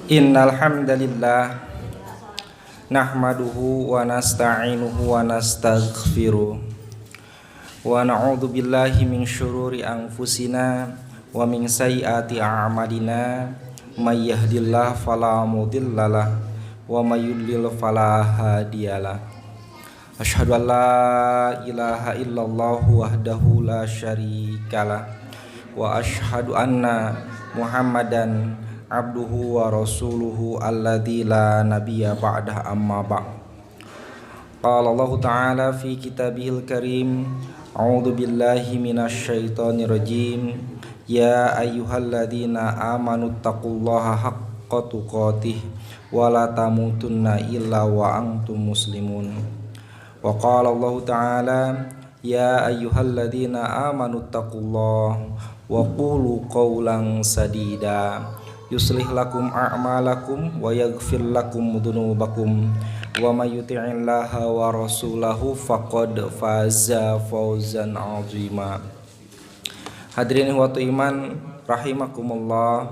Innal hamdalillah nahmaduhu wa nasta'inuhu wa nastaghfiruh wa na'udzu billahi min syururi anfusina wa min sayyiati a'malina may yahdihillahu fala mudhillalah wa may yudlil fala hadiyalah. Asyhadu an la ilaha illallah wahdahu la syarikalah wa asyhadu anna Muhammadan abduhu wa rasuluhu alladzi la nabiyya ba'dah amma ba'd. Qala Allah Ta'ala fi kitabihil karim, a'udzu billahi minasyaitonir rajim. Ya ayyuhalladzina amanu taqullaha haqqa tuqatih wa la tamutunna illa wa antum muslimun. Wa qala Allah Ta'ala, ya ayyuhalladzina amanu taqullaha wa qulu qawlan sadida yuslih lakum a'malakum wa yaghfir lakum dzunubakum wa may yuti'illaha wa rasulahu faqad faza fawzan 'azima. Hadirin ikhwatu iman rahimakumullah,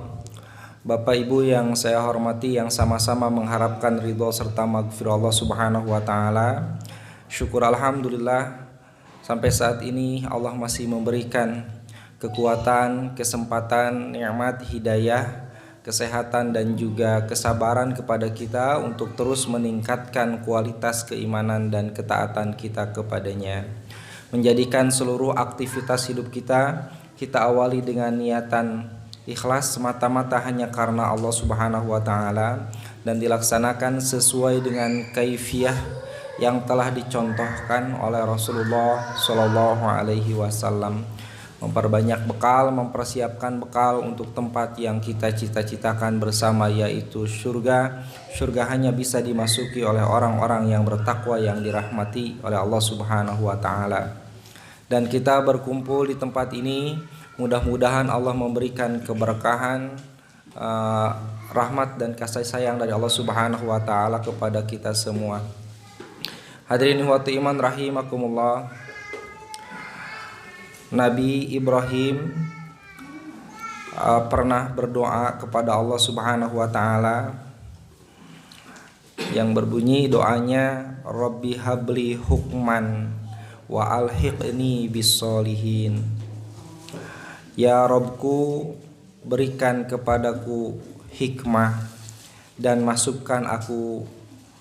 Bapak Ibu yang saya hormati, yang sama-sama mengharapkan ridho serta maghfirah Allah Subhanahu wa taala. Syukur alhamdulillah sampai saat ini Allah masih memberikan kekuatan, kesempatan, nikmat, hidayah, kesehatan dan juga kesabaran kepada kita untuk terus meningkatkan kualitas keimanan dan ketaatan kita kepadanya. Menjadikan seluruh aktivitas hidup kita awali dengan niatan ikhlas semata-mata hanya karena Allah Subhanahu wa taala dan dilaksanakan sesuai dengan kaifiyah yang telah dicontohkan oleh Rasulullah Shallallahu alaihi wasallam. Memperbanyak bekal, mempersiapkan bekal untuk tempat yang kita cita-citakan bersama, yaitu surga. Surga hanya bisa dimasuki oleh orang-orang yang bertakwa, yang dirahmati oleh Allah Subhanahu wa taala. Dan kita berkumpul di tempat ini, mudah-mudahan Allah memberikan keberkahan, rahmat dan kasih sayang dari Allah Subhanahu wa taala kepada kita semua. Hadirin ikhwati iman rahimakumullah, Nabi Ibrahim pernah berdoa kepada Allah Subhanahu wa taala yang berbunyi doanya, Rabbi habli hukman wa alhiqni bis-sholihin. Ya Rabbku, berikan kepadaku hikmah dan masukkan aku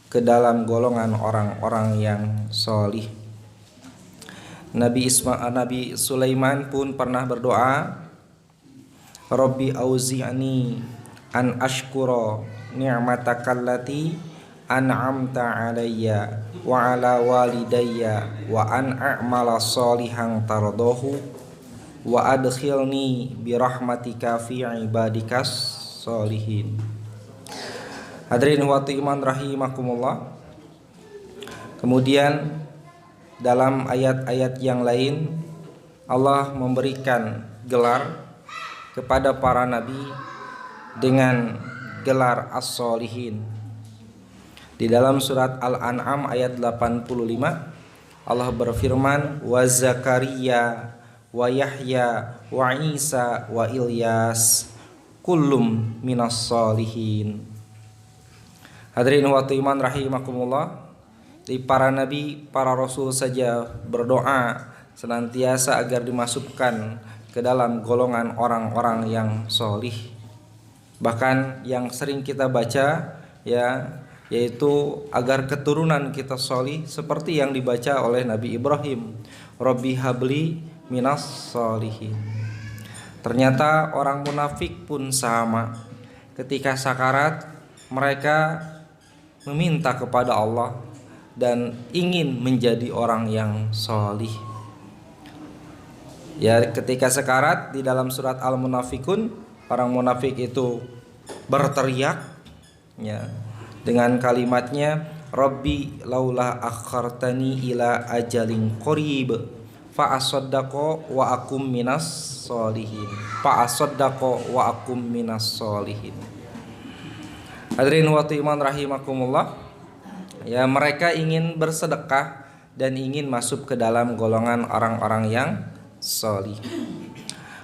ke dalam golongan orang-orang yang sholih. Nabi Sulaiman pun pernah berdoa, Rabbi auzi'ni an ashkura ni'matakallati an'amta alayya wa ala walidayya wa an a'mala sholihan tardahu wa adkhilni birahmatika fi ibadikas sholihin. Hadirin wa iman rahimakumullah. Kemudian dalam ayat-ayat yang lain Allah memberikan gelar kepada para nabi dengan gelar as-sholihin. Di dalam surat Al-An'am ayat 85 Allah berfirman, wa Zakaria wa Yahya wa Isa wa Ilyas kullum minas sholihin. Hadirin wa iman rahimakumullah, di para nabi, para rasul saja berdoa senantiasa agar dimasukkan ke dalam golongan orang-orang yang sholih. Bahkan yang sering kita baca yaitu agar keturunan kita sholih seperti yang dibaca oleh Nabi Ibrahim, Rabbi habli minas sholihin. Ternyata orang munafik pun sama. Ketika sakarat mereka meminta kepada Allah dan ingin menjadi orang yang sholih. Ya, ketika sekarat di dalam surat Al-Munafikun, orang munafik itu berteriak dengan kalimatnya, Rabbi laula akhartani ila ajalin qarib fa asaddaqo wa akum minas sholihin. Hadirin wa iman rahimakumullah. Ya, mereka ingin bersedekah dan ingin masuk ke dalam golongan orang-orang yang sholih.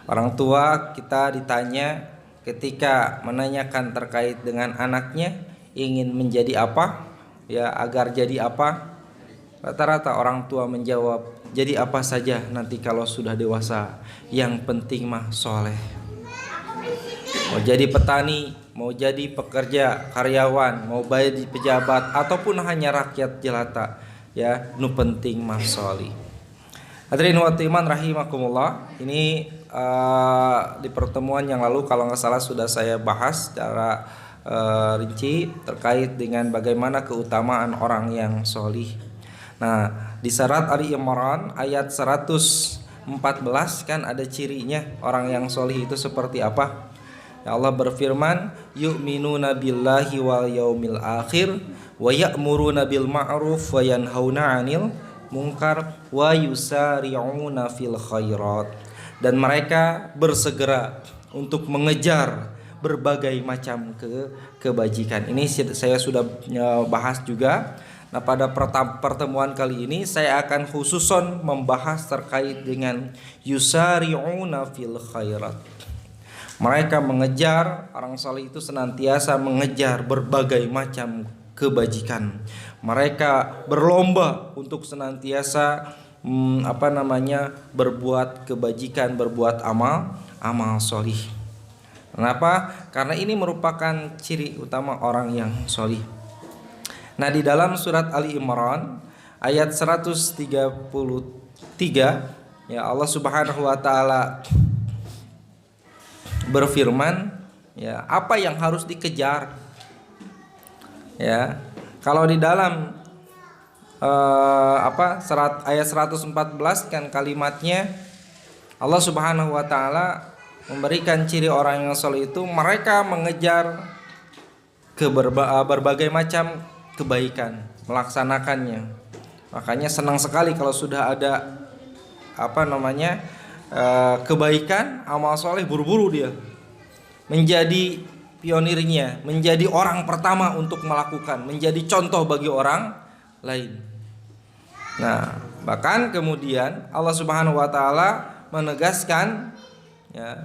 Orang tua kita ditanya ketika menanyakan terkait dengan anaknya, ingin menjadi apa, ya, agar jadi apa, rata-rata orang tua menjawab, jadi apa saja nanti kalau sudah dewasa, yang penting mah soleh. Mau jadi petani, mau jadi pekerja, karyawan, mau jadi pejabat, ataupun hanya rakyat jelata, ya, nu penting mah solih. Hadirin wa iman rahimakumullah. Ini di pertemuan yang lalu kalau nggak salah sudah saya bahas secara rinci terkait dengan bagaimana keutamaan orang yang solih. Nah, di surat Ali Imran ayat 114 kan ada cirinya orang yang solih itu seperti apa. Ya, Allah berfirman, yu'minuna billahi wal yaumil akhir wa ya'muruna bil ma'ruf wa yanhauna 'anil munkar wa yusari'una fil khairat. Dan mereka bersegera untuk mengejar berbagai macam kebajikan. Ini saya sudah bahas juga. Nah, pada pertemuan kali ini saya akan khususon membahas terkait dengan yusari'una fil khairat. Mereka mengejar, orang saleh itu senantiasa mengejar berbagai macam kebajikan. Mereka berlomba untuk senantiasa berbuat kebajikan, berbuat amal solih. Kenapa? Karena ini merupakan ciri utama orang yang solih. Nah, di dalam surat Ali Imran ayat 133, ya, Allah Subhanahu wa taala berfirman, ya, apa yang harus dikejar. Ya, kalau di dalam ayat 114 kan kalimatnya Allah Subhanahu wa taala memberikan ciri orang yang soleh itu mereka mengejar berbagai macam kebaikan, melaksanakannya. Makanya senang sekali kalau sudah ada kebaikan, amal soleh, buru-buru dia menjadi pionirnya, menjadi orang pertama untuk melakukan, menjadi contoh bagi orang lain. Nah, bahkan kemudian Allah Subhanahu wa taala menegaskan, ya,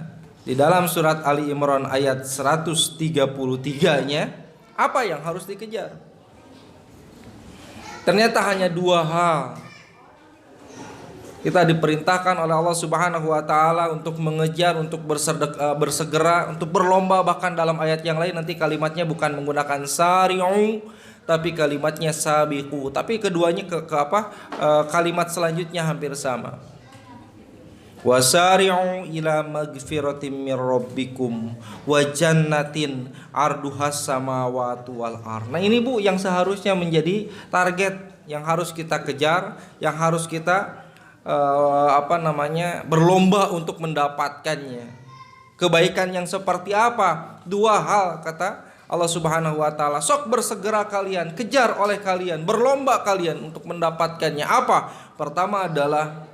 di dalam surat Ali Imran ayat 133-nya apa yang harus dikejar. Ternyata hanya dua hal. Kita diperintahkan oleh Allah Subhanahu wa taala untuk mengejar, untuk bersegera, untuk berlomba. Bahkan dalam ayat yang lain nanti kalimatnya bukan menggunakan sari'u, tapi kalimatnya sabiqu. Tapi keduanya kalimat selanjutnya hampir sama. Wasari'u ila magfiratin mir rabbikum wa jannatin arduhas samawati wal ardh. Nah, ini Bu yang seharusnya menjadi target yang harus kita kejar, yang harus kita berlomba untuk mendapatkannya. Kebaikan yang seperti apa? Dua hal kata Allah Subhanahu wa taala, sok bersegera kalian, kejar oleh kalian, berlomba kalian untuk mendapatkannya. Apa? Pertama adalah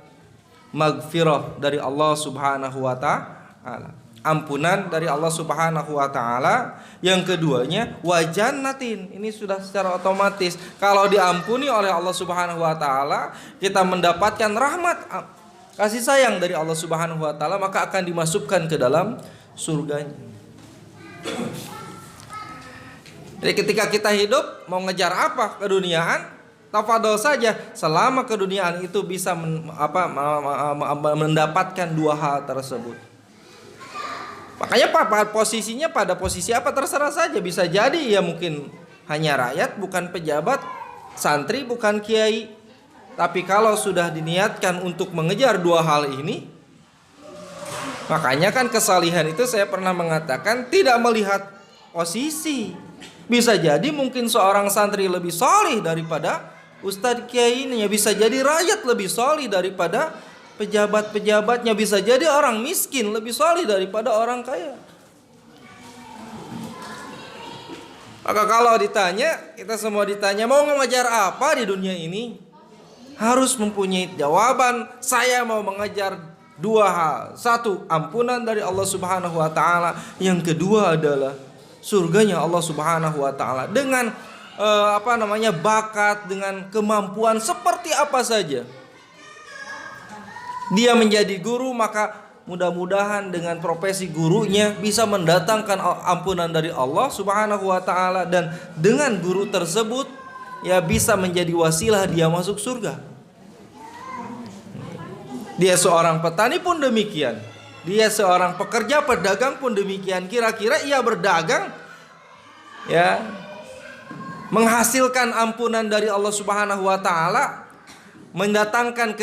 maghfirah dari Allah Subhanahu wa taala, ampunan dari Allah Subhanahu wa taala. Yang keduanya wajannatin. Ini sudah secara otomatis kalau diampuni oleh Allah Subhanahu wa taala, kita mendapatkan rahmat, kasih sayang dari Allah Subhanahu wa taala, maka akan dimasukkan ke dalam surganya. Jadi ketika kita hidup mau ngejar apa? Keduniaan, tafadhol saja selama keduniaan itu bisa mendapatkan dua hal tersebut. Makanya posisinya pada posisi apa terserah saja, bisa jadi ya mungkin hanya rakyat, bukan pejabat, santri, bukan kiai. Tapi kalau sudah diniatkan untuk mengejar dua hal ini, makanya kan kesalihan itu saya pernah mengatakan tidak melihat posisi. Bisa jadi mungkin seorang santri lebih solih daripada ustadz kiai ini, bisa jadi rakyat lebih solih daripada pejabat-pejabatnya, bisa jadi orang miskin lebih solih daripada orang kaya. Maka kalau ditanya, kita semua ditanya mau mengejar apa di dunia ini, harus mempunyai jawaban. Saya mau mengejar dua hal. Satu, ampunan dari Allah Subhanahu wa taala. Yang kedua adalah surganya Allah Subhanahu wa taala. Dengan bakat, dengan kemampuan seperti apa saja. Dia menjadi guru, maka mudah-mudahan dengan profesi gurunya bisa mendatangkan ampunan dari Allah Subhanahu wa taala, dan dengan guru tersebut ya bisa menjadi wasilah dia masuk surga. Dia seorang petani pun demikian. Dia seorang pekerja pedagang pun demikian. Kira-kira ia berdagang ya menghasilkan ampunan dari Allah Subhanahu wa taala, mendatangkan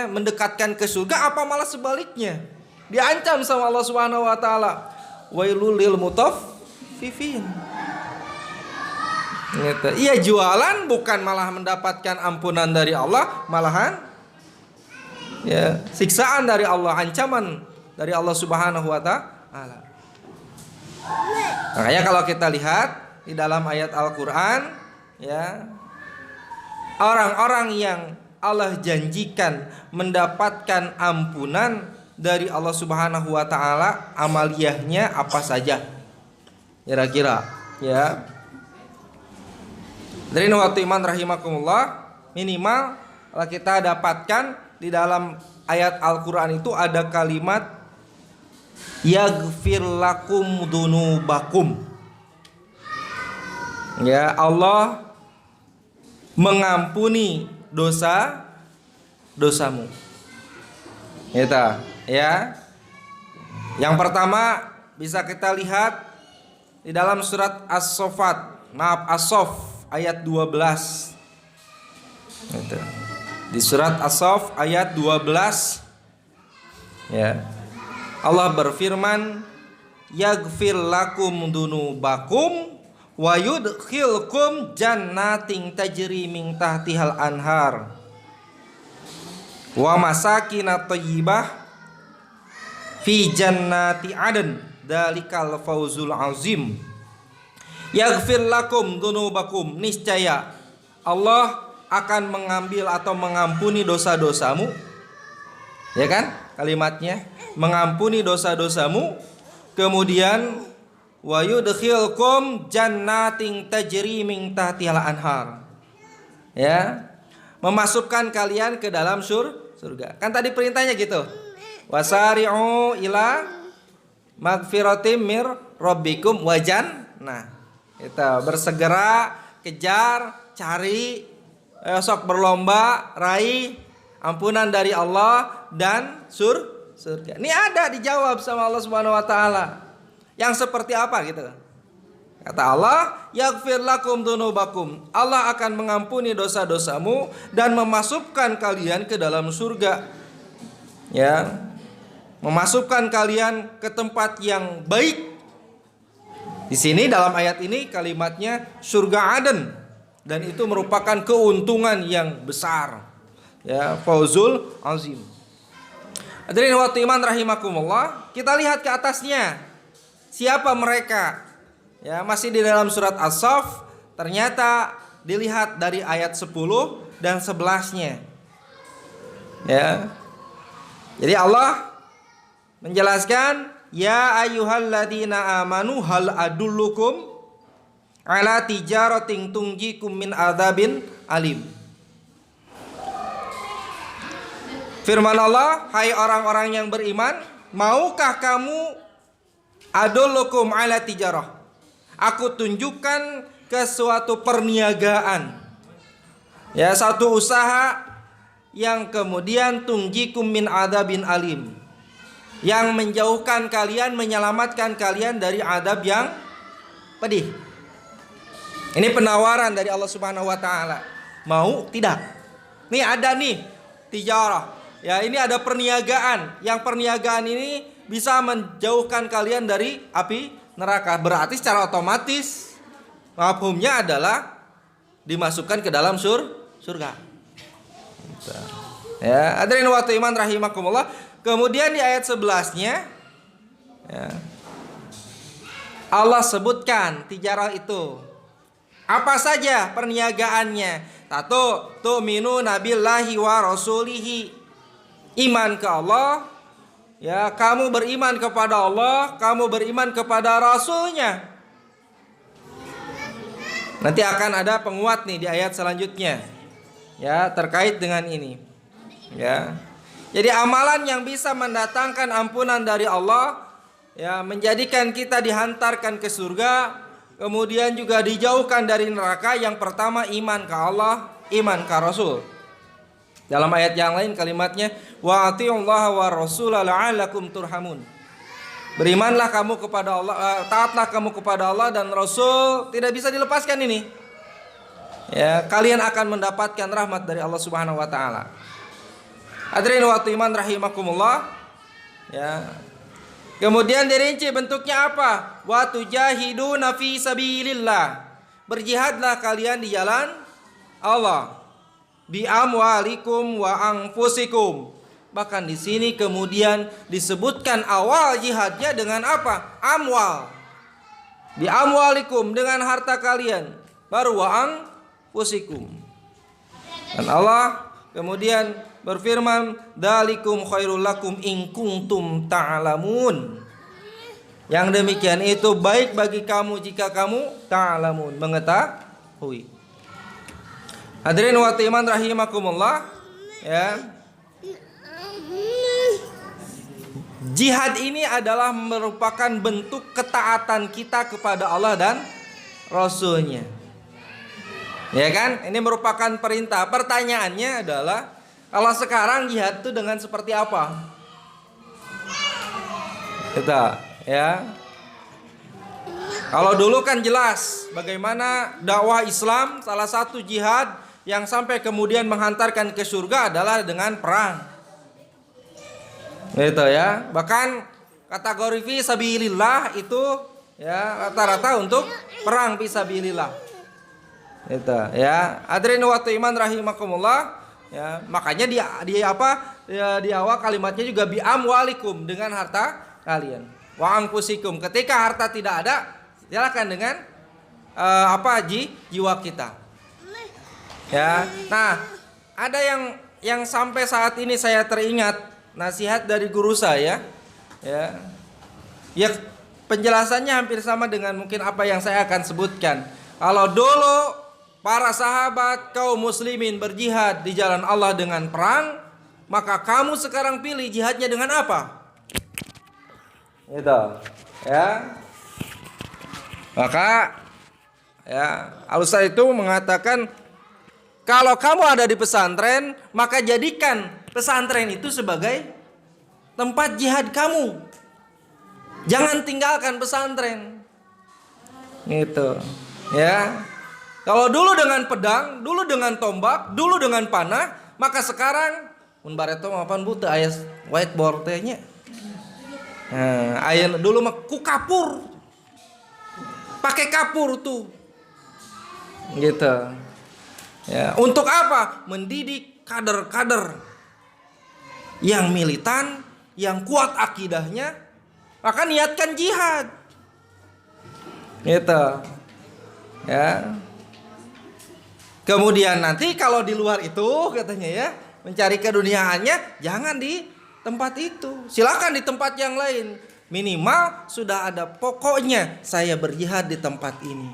mendekatkan ke surga, apa malah sebaliknya? Diancam sama Allah Subhanahu wa taala. Wailul lil mutaffifin. Gitu. Ia jualan bukan malah mendapatkan ampunan dari Allah, malahan ya siksaan dari Allah, ancaman dari Allah Subhanahu wa taala. Makanya kalau kita lihat di dalam ayat Al-Qur'an ya, orang-orang yang Allah janjikan mendapatkan ampunan dari Allah Subhanahu wa taala, amaliyahnya apa saja? Kira-kira ya. Dari waktu iman rahimakumullah, minimal kalau kita dapatkan di dalam ayat Al-Qur'an itu ada kalimat yaghfir lakum dunubakum. Ya, Allah mengampuni dosamu. Gitu, ya. Yang pertama bisa kita lihat di dalam surat As-Saff ayat 12. Gitu. Di surat As-Saff ayat 12 ya. Allah berfirman, yaghfir lakum dunubakum wa yudkhilkum jannatin tajri min tahtihal anhar wa masakin thayyibah fi jannati adn dalikal fawzul azim. Yaghfir lakum dunubakum, niscaya Allah akan mengambil atau mengampuni dosa-dosamu. Ya kan? Kalimatnya mengampuni dosa-dosamu. Kemudian wa yudkhilkum jannatin tajri min tahtihal anhar. Ya. Memasukkan kalian ke dalam surga. Kan tadi perintahnya gitu. Wasari'u ila magfiratim mir rabbikum wajan. Nah, kita bersegera, kejar, cari, sok berlomba, raih ampunan dari Allah dan surga. Ini ada dijawab sama Allah Subhanahu wa taala. Yang seperti apa gitu? Kata Allah, yaghfir lakum dunubakum. Allah akan mengampuni dosa-dosamu dan memasukkan kalian ke dalam surga. Ya. Memasukkan kalian ke tempat yang baik. Di sini dalam ayat ini kalimatnya surga Aden, dan itu merupakan keuntungan yang besar. Ya, fauzul azim. Hadirin wa iman rahimakumullah, kita lihat ke atasnya. Siapa mereka? Ya, masih di dalam surat As-Saff, ternyata dilihat dari ayat 10 dan 11-nya. Ya. Jadi Allah menjelaskan, ya ayyuhalladzina amanu hal adullukum ala tijaratin tungjikum min adzabin alim. Firman Allah, hai orang-orang yang beriman, maukah kamu adullukum ala tijarah, aku tunjukkan ke suatu perniagaan, ya, satu usaha yang kemudian tungjikum min adzabin alim, yang menjauhkan kalian, menyelamatkan kalian dari adab yang pedih. Ini penawaran dari Allah Subhanahu wa taala. Mau tidak? Nih ada nih tijarah. Ya, ini ada perniagaan. Yang perniagaan ini bisa menjauhkan kalian dari api neraka. Berarti secara otomatis mafhumnya adalah dimasukkan ke dalam surga. Ya, hadirin wa iman rahimakumullah. Kemudian di ayat 11-nya ya, Allah sebutkan tijarah itu. Apa saja perniagaannya? Satu, tu'minu nabillahi wa rasulihi. Iman ke Allah. Ya, kamu beriman kepada Allah, kamu beriman kepada Rasulnya. Nanti akan ada penguat nih di ayat selanjutnya. Ya, terkait dengan ini. Ya. Jadi amalan yang bisa mendatangkan ampunan dari Allah, ya, menjadikan kita dihantarkan ke surga, kemudian juga dijauhkan dari neraka. Yang pertama iman ke Allah, iman ke Rasul. Dalam ayat yang lain kalimatnya wa atiullaha wa rasula la'allakum turhamun. Berimanlah kamu kepada Allah, taatlah kamu kepada Allah dan Rasul, tidak bisa dilepaskan ini. Ya, kalian akan mendapatkan rahmat dari Allah Subhanahu wa taala. Hadirin wa iman rahimakumullah. Ya. Kemudian dirinci bentuknya apa? Wa tujahiduna fi sabilillah. Berjihadlah kalian di jalan Allah. Bi amwalikum wa anfusikum. Bahkan di sini kemudian disebutkan awal jihadnya dengan apa? Amwal. Bi amwalikum, dengan harta kalian. Baru wa anfusikum. Dan Allah kemudian berfirman, "Dzalikum khairul lakum in kuntum ta'lamun." Yang demikian itu baik bagi kamu jika kamu ta'lamun, mengetahui. Hadirin wa iman rahimakumullah, ya. Jihad ini adalah merupakan bentuk ketaatan kita kepada Allah dan Rasul-Nya. Ya kan? Ini merupakan perintah. Pertanyaannya adalah, kalau sekarang jihad itu dengan seperti apa? Kita, ya. Kalau dulu kan jelas bagaimana dakwah Islam, salah satu jihad yang sampai kemudian menghantarkan ke surga adalah dengan perang. Gitu ya. Bahkan kategori fi sabilillah itu ya rata-rata untuk perang fi sabilillah. Gitu ya. Hadirin wa iman rahimakumullah, ya. Makanya di awal kalimatnya juga bi amwalikum, dengan harta kalian. Wa anfusikum, ketika harta tidak ada, silakan dengan jiwa kita. Ya, nah ada yang sampai saat ini saya teringat nasihat dari guru saya, ya penjelasannya hampir sama dengan mungkin apa yang saya akan sebutkan. Kalau dulu para sahabat kaum muslimin berjihad di jalan Allah dengan perang, maka kamu sekarang pilih jihadnya dengan apa? Gitu, ya. Maka ya Al-Ustaz itu mengatakan, kalau kamu ada di pesantren, maka jadikan pesantren itu sebagai tempat jihad kamu. Jangan tinggalkan pesantren. Gitu. Ya. Kalau dulu dengan pedang, dulu dengan tombak, dulu dengan panah, maka sekarang mun bareto mapan buta aya whiteboard teh nya. Nah, aya dulu mah ku kapur. Pakai kapur tuh. Gitu. Ya, untuk apa? Mendidik kader-kader yang militan, yang kuat akidahnya, maka niatkan jihad. Gitu. Ya. Kemudian nanti kalau di luar itu katanya ya, mencari keduniaannya, jangan di tempat itu. Silakan di tempat yang lain. Minimal sudah ada pokoknya saya berjihad di tempat ini.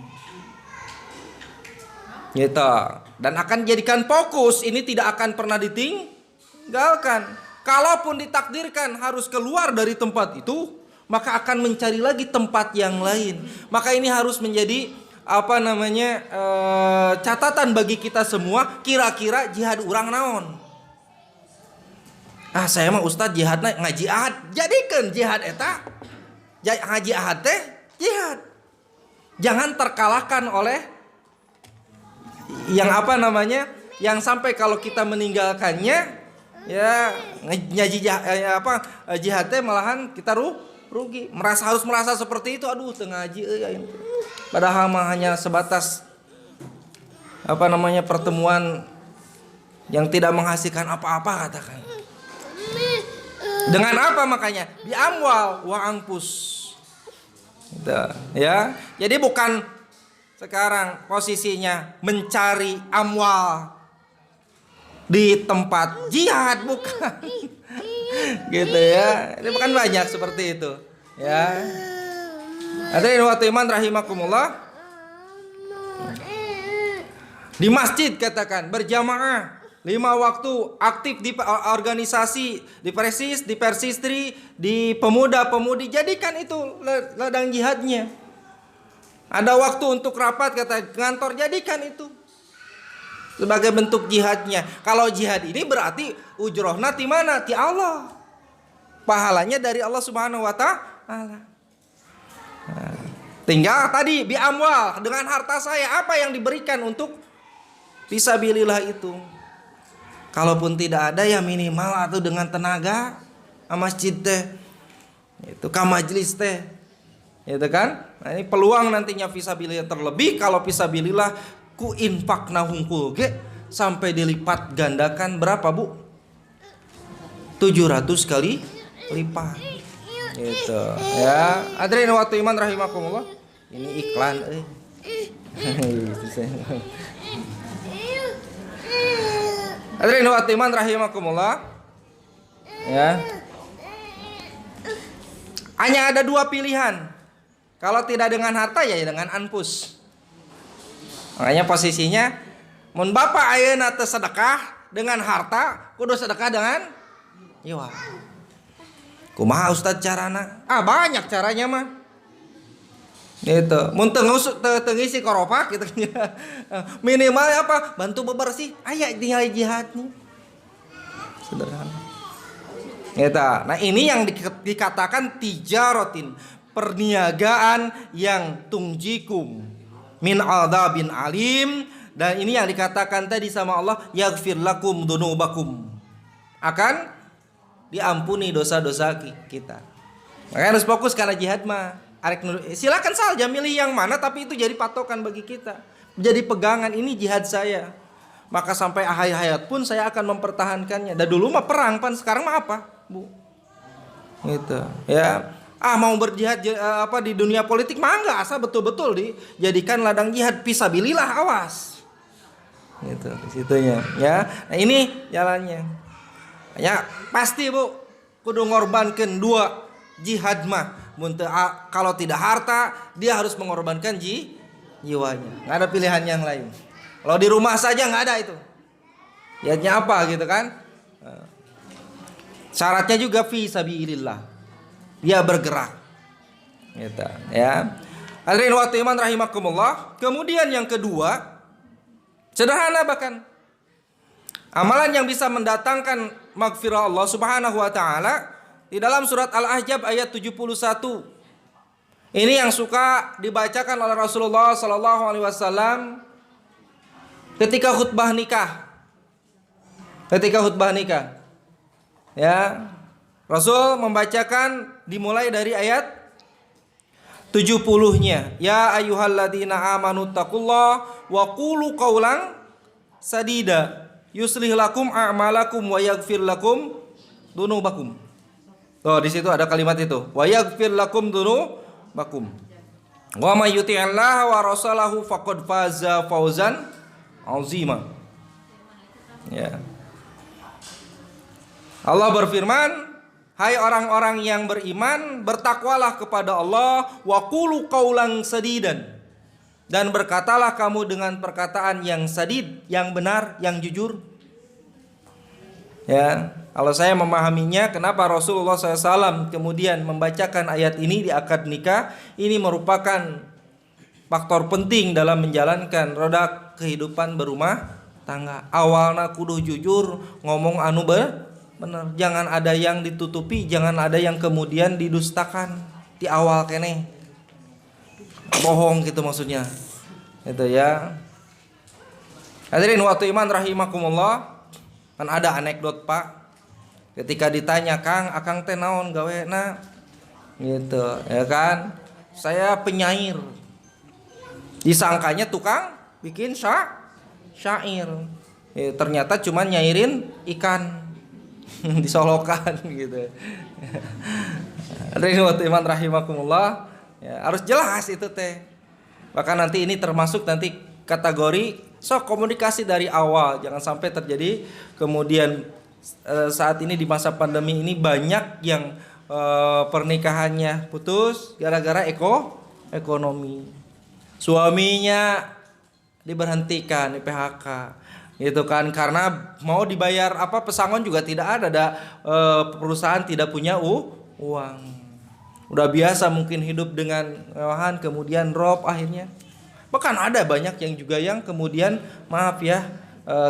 Gitu. Dan akan jadikan fokus, ini tidak akan pernah ditinggalkan. Kalaupun ditakdirkan harus keluar dari tempat itu, maka akan mencari lagi tempat yang lain. Maka ini harus menjadi catatan bagi kita semua. Kira-kira jihad urang naon? Saya mah Ustadz jihadna ngaji ahad. Jadikan jihad eta ngaji ahad teh jihad. Jangan terkalahkan oleh yang yang sampai kalau kita meninggalkannya, ya jihad teh malahan kita rugi, harus merasa seperti itu. Aduh teu ngaji padahal mah hanya sebatas pertemuan yang tidak menghasilkan apa-apa, katakan. Dengan apa makanya? Bi amwal wa anfus. Ya. Jadi bukan sekarang posisinya mencari amwal di tempat jihad, bukan. Gitu ya. Ini bukan banyak seperti itu, ya. Hadirin wa iman rahimakumullah. Di masjid katakan berjamaah, 5 waktu aktif di organisasi, di Persis, di Persistri, di pemuda-pemudi, jadikan itu ladang jihadnya. Ada waktu untuk rapat kata kantor, jadikan itu sebagai bentuk jihadnya. Kalau jihad ini berarti ujrohna di mana? Di Allah. Pahalanya dari Allah Subhanahu wa taala. Tinggal tadi bi amwal, dengan harta saya apa yang diberikan untuk fisabilillah itu. Kalaupun tidak ada ya minimal atau dengan tenaga masjid teh. Itu ka majelis teh. Itu kan? Nah, ini peluang nantinya fisabilillah, terlebih kalau fisabilillah ku infakna hungkul ge sampai dilipat gandakan berapa, Bu? 700 kali lipat. Gitu ya. Hadirin waktu iman rahimakumullah. Ini iklan Hadirin waktu iman rahimakumullah. Ya. Hanya ada 2 pilihan. Kalau tidak dengan harta ya dengan anfus. Makanya posisinya mun bapak ayeuna teu sedekah dengan harta, kudu sedekah dengan jiwa. Kumaha Ustaz carana? Banyak caranya mah. Gitu. Mun teu ngisi koropak gitu. Minimal apa? Bantu bebersih. Aya tinggal jihadnya. Sederhana. Gitu. Nah, ini yang dikatakan tijaratin, perniagaan yang tungjikum min adzabin alim, dan ini yang dikatakan tadi sama Allah, yaghfir lakum dzunubakum. Akan diampuni dosa-dosa kita. Makanya harus fokus karena jihad mah. Silakan saja milih yang mana, tapi itu jadi patokan bagi kita. Jadi pegangan, ini jihad saya. Maka sampai akhir hayat pun saya akan mempertahankannya. Dan dulu mah perang, pan sekarang mah apa, Bu? Gitu. Ya. Mau berjihad di dunia politik mah enggak, asal betul-betul dijadikan ladang jihad fisabilillah, awas. Gitu, situnya, ya. Nah, ini jalannya. Ya pasti, Bu, kudu ngorbankan 2 jihad mah. Kalau tidak harta, dia harus mengorbankan jiwanya. Nggak ada pilihan yang lain. Kalau di rumah saja nggak ada itu. Jihadnya apa gitu kan? Syaratnya juga fi sabilillah. Dia bergerak. Gitu, ya. Hadirin wa iman rahimakumullah. Kemudian yang kedua, sederhana bahkan. Amalan yang bisa mendatangkan maghfirah Allah Subhanahu wa taala di dalam surat Al-Ahzab ayat 71. Ini yang suka dibacakan oleh Rasulullah sallallahu alaihi wasallam ketika khutbah nikah. Ya. Rasul membacakan dimulai dari ayat 70-nya. Ya ayyuhalladzina amanu taqullah wa qulu qawlan sadida. Yuslih lakum a'malakum wa yaghfir lakum dzunubakum. Tuh di situ ada kalimat itu. Wa yaghfir lakum dzunubakum. Wa may yuti'illah wa rasulahu faqad faza fawzan 'azima. Ya. Allah berfirman, hai orang-orang yang beriman, bertakwalah kepada Allah, wa qulu qawlan sadidan. Dan berkatalah kamu dengan perkataan yang sadid, yang benar, yang jujur. Ya, kalau saya memahaminya, kenapa Rasulullah SAW kemudian membacakan ayat ini di akad nikah, ini merupakan faktor penting dalam menjalankan roda kehidupan berumah tangga. Awalnya kudu jujur, ngomong anu bener. Jangan ada yang ditutupi, jangan ada yang kemudian didustakan di awal kene. Bohong gitu maksudnya. Itu ya. Hadirin waktu iman rahimakumullah. Kan ada anekdot, Pak. Ketika ditanya, "Kang, akang teh naon gawena?" Gitu, ya kan? Saya penyair. Disangkanya tukang bikin syair. Ya, ternyata cuma nyairin ikan disolokan gitu. Hadirin waktu iman rahimakumullah. Ya, harus jelas itu teh. Bahkan nanti ini termasuk nanti kategori komunikasi dari awal. Jangan sampai terjadi kemudian saat ini di masa pandemi ini banyak yang pernikahannya putus gara-gara ekonomi. Suaminya diberhentikan, di PHK Itu kan karena mau dibayar apa pesangon juga tidak ada perusahaan tidak punya uang. Udah biasa mungkin hidup dengan mewahan kemudian drop akhirnya. Bahkan ada banyak yang juga yang kemudian maaf ya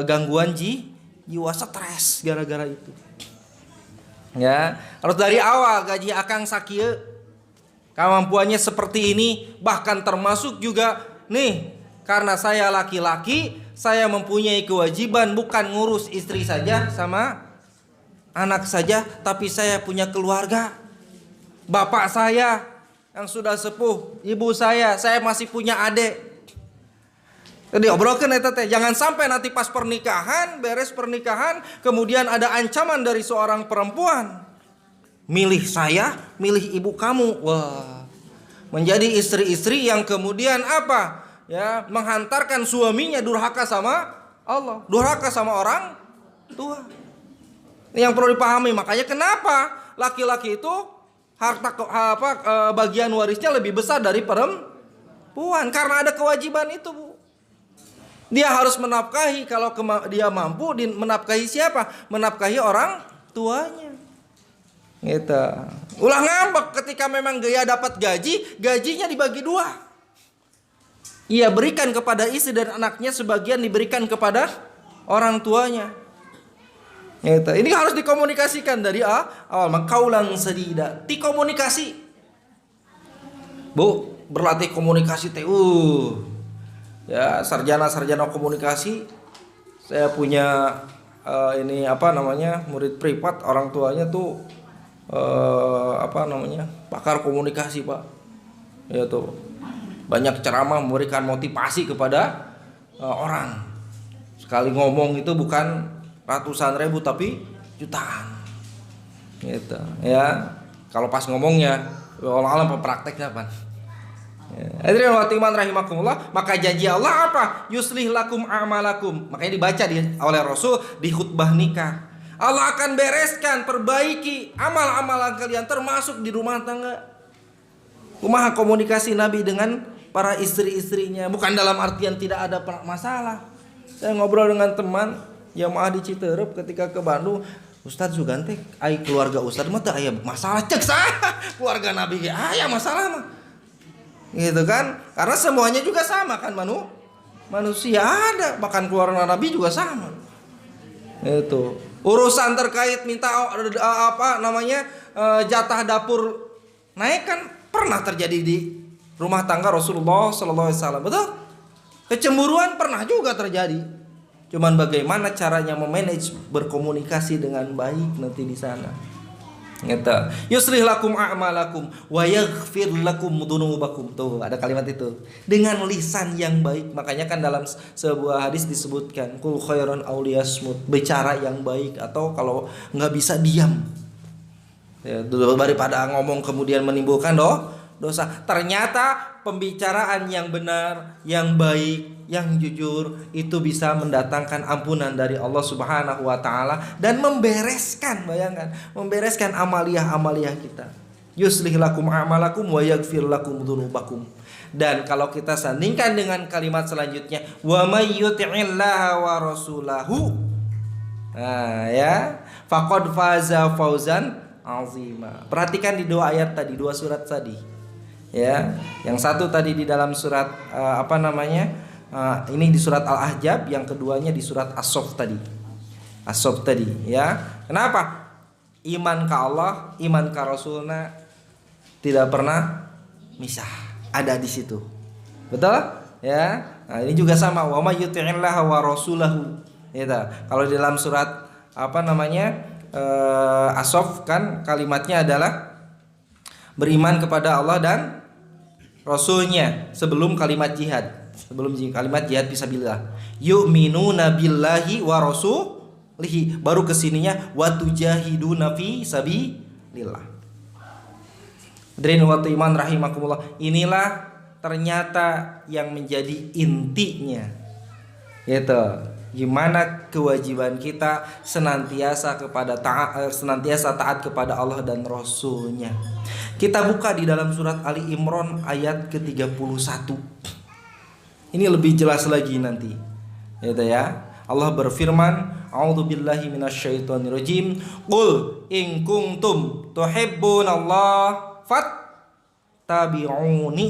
gangguan jiwa stres gara-gara itu. Ya, harus dari awal gaji akang sakieu. Kemampuannya seperti ini, bahkan termasuk juga nih, karena saya laki-laki, saya mempunyai kewajiban bukan ngurus istri saja sama anak saja, tapi saya punya keluarga. Bapak saya yang sudah sepuh, ibu saya masih punya adik. Jadi obrolkan eta teh, jangan sampai nanti pas pernikahan, beres pernikahan, kemudian ada ancaman dari seorang perempuan. Milih saya, milih ibu kamu. Wah. Menjadi istri-istri yang kemudian apa? Ya, menghantarkan suaminya durhaka sama Allah, durhaka sama orang tua. Ini yang perlu dipahami. Makanya kenapa laki-laki itu harta bagian warisnya lebih besar dari perempuan, karena ada kewajiban itu, Bu. Dia harus menafkahi, kalau dia mampu menafkahi siapa? Menafkahi orang tuanya. Gitu. Ulah ngambek ketika memang dia dapat gajinya dibagi dua. Ia berikan kepada istri dan anaknya, sebagian diberikan kepada orang tuanya. Gitu. Ini harus dikomunikasikan dari awal. Makaulan sadida. Dikomunikasi. Bu, berlatih komunikasi teh. Ya, sarjana komunikasi. Saya punya ini murid privat, orang tuanya tuh pakar komunikasi, Pak. Ya tuh. Banyak ceramah memberikan motivasi kepada orang. Sekali ngomong itu bukan ratusan ribu tapi jutaan. Gitu. Ya. Kalau pas ngomongnya, Allah alam prakteknya apa? Hadirin wa timan rahimakumullah, maka janji Allah apa? Yuslih lakum a'malakum. Makanya dibaca oleh Rasul di khutbah nikah. Allah akan bereskan, perbaiki amal-amalan kalian, termasuk di rumah tangga. Kumaha komunikasi Nabi dengan para istri-istrinya, bukan dalam artian tidak ada masalah. Saya ngobrol dengan teman jamaah di Citerep ketika ke Bandung, Ustadz Sugante, keluarga Ustadz mah teu aya masalah, cek sah. Keluarga Nabi aya masalah mah. Gitu kan? Karena semuanya juga sama kan, manusia ada, bahkan keluarga Nabi juga sama. Itu urusan terkait minta jatah dapur naik kan pernah terjadi di rumah tangga Rasulullah SAW, betul? Kecemburuan pernah juga terjadi. Cuman bagaimana caranya memanage, berkomunikasi dengan baik nanti di sana. Gitu. Yuslih lakum a'malakum wa yaghfir lakum dzunubakum. Tuh, ada kalimat itu. Dengan lisan yang baik. Makanya kan dalam sebuah hadis disebutkan kul khairan aw liyasmut, bicara yang baik, atau kalau enggak bisa diam. Ya, daripada ngomong kemudian menimbulkan dosa. Ternyata pembicaraan yang benar, yang baik, yang jujur itu bisa mendatangkan ampunan dari Allah Subhanahu wa taala dan membereskan, bayangkan, membereskan amaliyah kita. Yuslih lakum a'malakum wa yaghfir lakum dzunubakum. Dan kalau kita sandingkan dengan kalimat selanjutnya, wa may yuti'illaha wa rasulahu, faqad faza fauzan azima. Perhatikan di dua ayat tadi, dua surat tadi. Ya, yang satu tadi di dalam surat ini di surat Al-Ahzab, yang keduanya di surat As-Saff tadi. As-Saff tadi, ya. Kenapa? Iman ke Allah, iman ke Rasulna tidak pernah misah, ada di situ. Betul? Ya. Nah, ini juga sama, wa may yuti'illaha wa rasulahu. Gitu. Kalau di dalam surat As-Saff kan kalimatnya adalah beriman kepada Allah dan Rasulnya sebelum kalimat jihad. Sebelum kalimat jihad fisabilillah, yu'minuna billahi wa rasulihi, baru kesininya wa tujahiduna fi sabilillah. Hadirin wa iman rahimakumullah, inilah ternyata yang menjadi intinya, yaitu gimana kewajiban kita senantiasa taat kepada Allah dan Rasulnya. Kita buka di dalam surat Ali Imran ayat ke-31. Ini lebih jelas lagi nanti, gitu ya. Allah berfirman, a'udzubillahi minasyaitonirrajim, qul in kuntum tuhibbunallah fattabi'uni.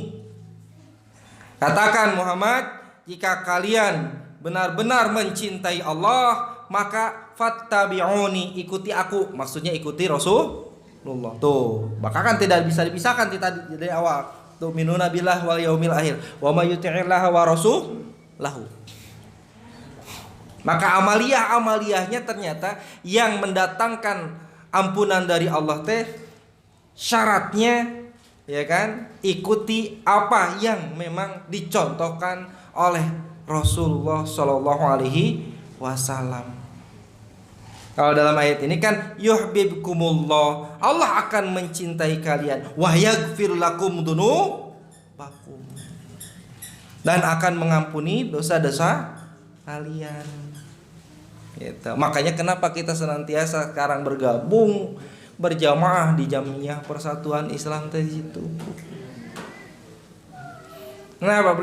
Katakan Muhammad, jika kalian benar-benar mencintai Allah, maka fattabi'uni, ikuti aku. Maksudnya ikuti Rasulullah. Tuh, maka kan tidak bisa dipisahkan dari awal. Tuh, minuna billah wal yaumil akhir. Wa may yuti'illaha wa rasulahu. Maka amaliyahnya ternyata yang mendatangkan ampunan dari Allah teh syaratnya, ya kan, ikuti apa yang memang dicontohkan oleh Rasulullah Shallallahu Alaihi Wasallam. Kalau dalam ayat ini kan yuhibbukumullah, Allah akan mencintai kalian, wa yaghfir lakum dzunubakum, dan akan mengampuni dosa-dosa kalian. Gitu. Makanya kenapa kita senantiasa sekarang bergabung berjamaah di Jamiah Persatuan Islam tadi itu. Kenapa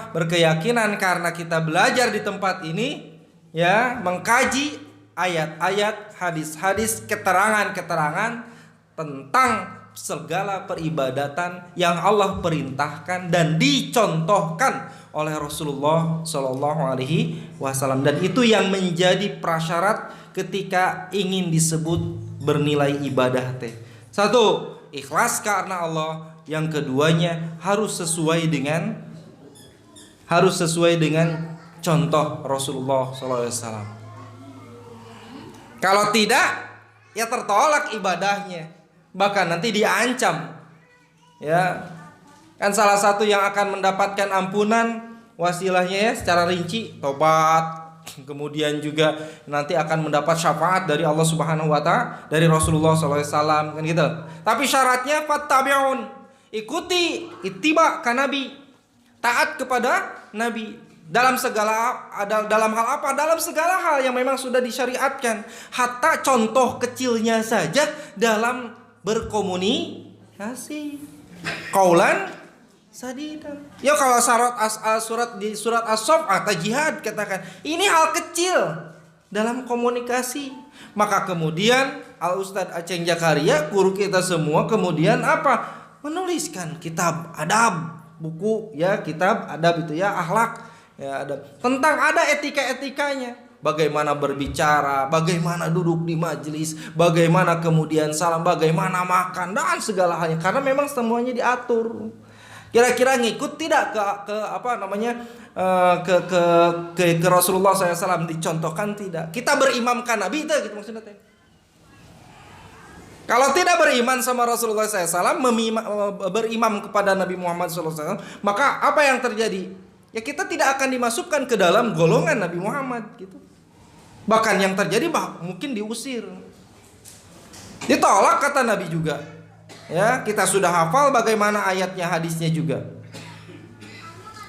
berkeyakinan karena kita belajar di tempat ini, ya, mengkaji ayat-ayat, hadis-hadis, keterangan-keterangan tentang segala peribadatan yang Allah perintahkan dan dicontohkan oleh Rasulullah Shallallahu Alaihi Wasallam, dan itu yang menjadi prasyarat ketika ingin disebut bernilai ibadah teh. Satu, ikhlas karena Allah. Yang keduanya harus sesuai dengan contoh Rasulullah Shallallahu Alaihi Wasallam. Kalau tidak, ya tertolak ibadahnya, bahkan nanti diancam. Ya. Kan salah satu yang akan mendapatkan ampunan wasilahnya, ya, secara rinci tobat, kemudian juga nanti akan mendapat syafaat dari Allah Subhanahu wa taala, dari Rasulullah sallallahu alaihi wasallam, kan gitu. Tapi syaratnya fattabi'un, ikuti, ittiba ka nabi, taat kepada nabi dalam hal apa? Dalam segala hal yang memang sudah disyariatkan. Hatta contoh kecilnya saja dalam berkomunikasi. Qaulan sadidan. Ya, kalau di surat As-Saff atau jihad katakan, ini hal kecil dalam komunikasi. Maka kemudian Al-Ustadz Aceng Jakaria, guru kita semua, kemudian apa? Menuliskan kitab adab, buku, ya, kitab adab itu, ya, akhlak, ya, adab. Tentang ada etika-etikanya. Bagaimana berbicara, bagaimana duduk di majelis, bagaimana kemudian salam, bagaimana makan, dan segala halnya. Karena memang semuanya diatur. Kira-kira ngikut tidak ke Rasulullah SAW, dicontohkan tidak? Kita berimamkan Nabi itu, gitu maksudnya. Kalau tidak beriman sama Rasulullah SAW, berimam kepada Nabi Muhammad SAW, maka apa yang terjadi? Ya, kita tidak akan dimasukkan ke dalam golongan Nabi Muhammad, gitu. Bahkan yang terjadi mungkin diusir, ditolak kata Nabi juga. Ya, kita sudah hafal bagaimana ayatnya, hadisnya juga.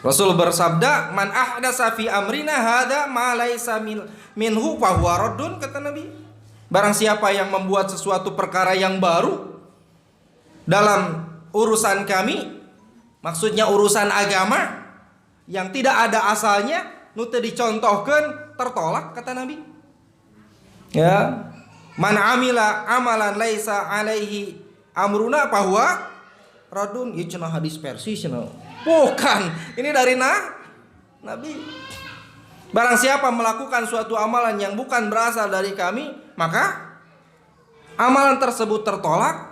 Rasul bersabda, "Man ahdatsa fi amrina hadza ma laisa minhu fa huwa raddun," kata Nabi. Barang siapa yang membuat sesuatu perkara yang baru dalam urusan kami, maksudnya urusan agama, yang tidak ada asalnya, nu teu dicontohkeun, tertolak kata Nabi. Ya, man amila amalan laisa alaihi amruna bahwa radun, ya, cenah hadis Persi cenah. Bukan, ini dari Nabi. Barang siapa melakukan suatu amalan yang bukan berasal dari kami, maka amalan tersebut tertolak.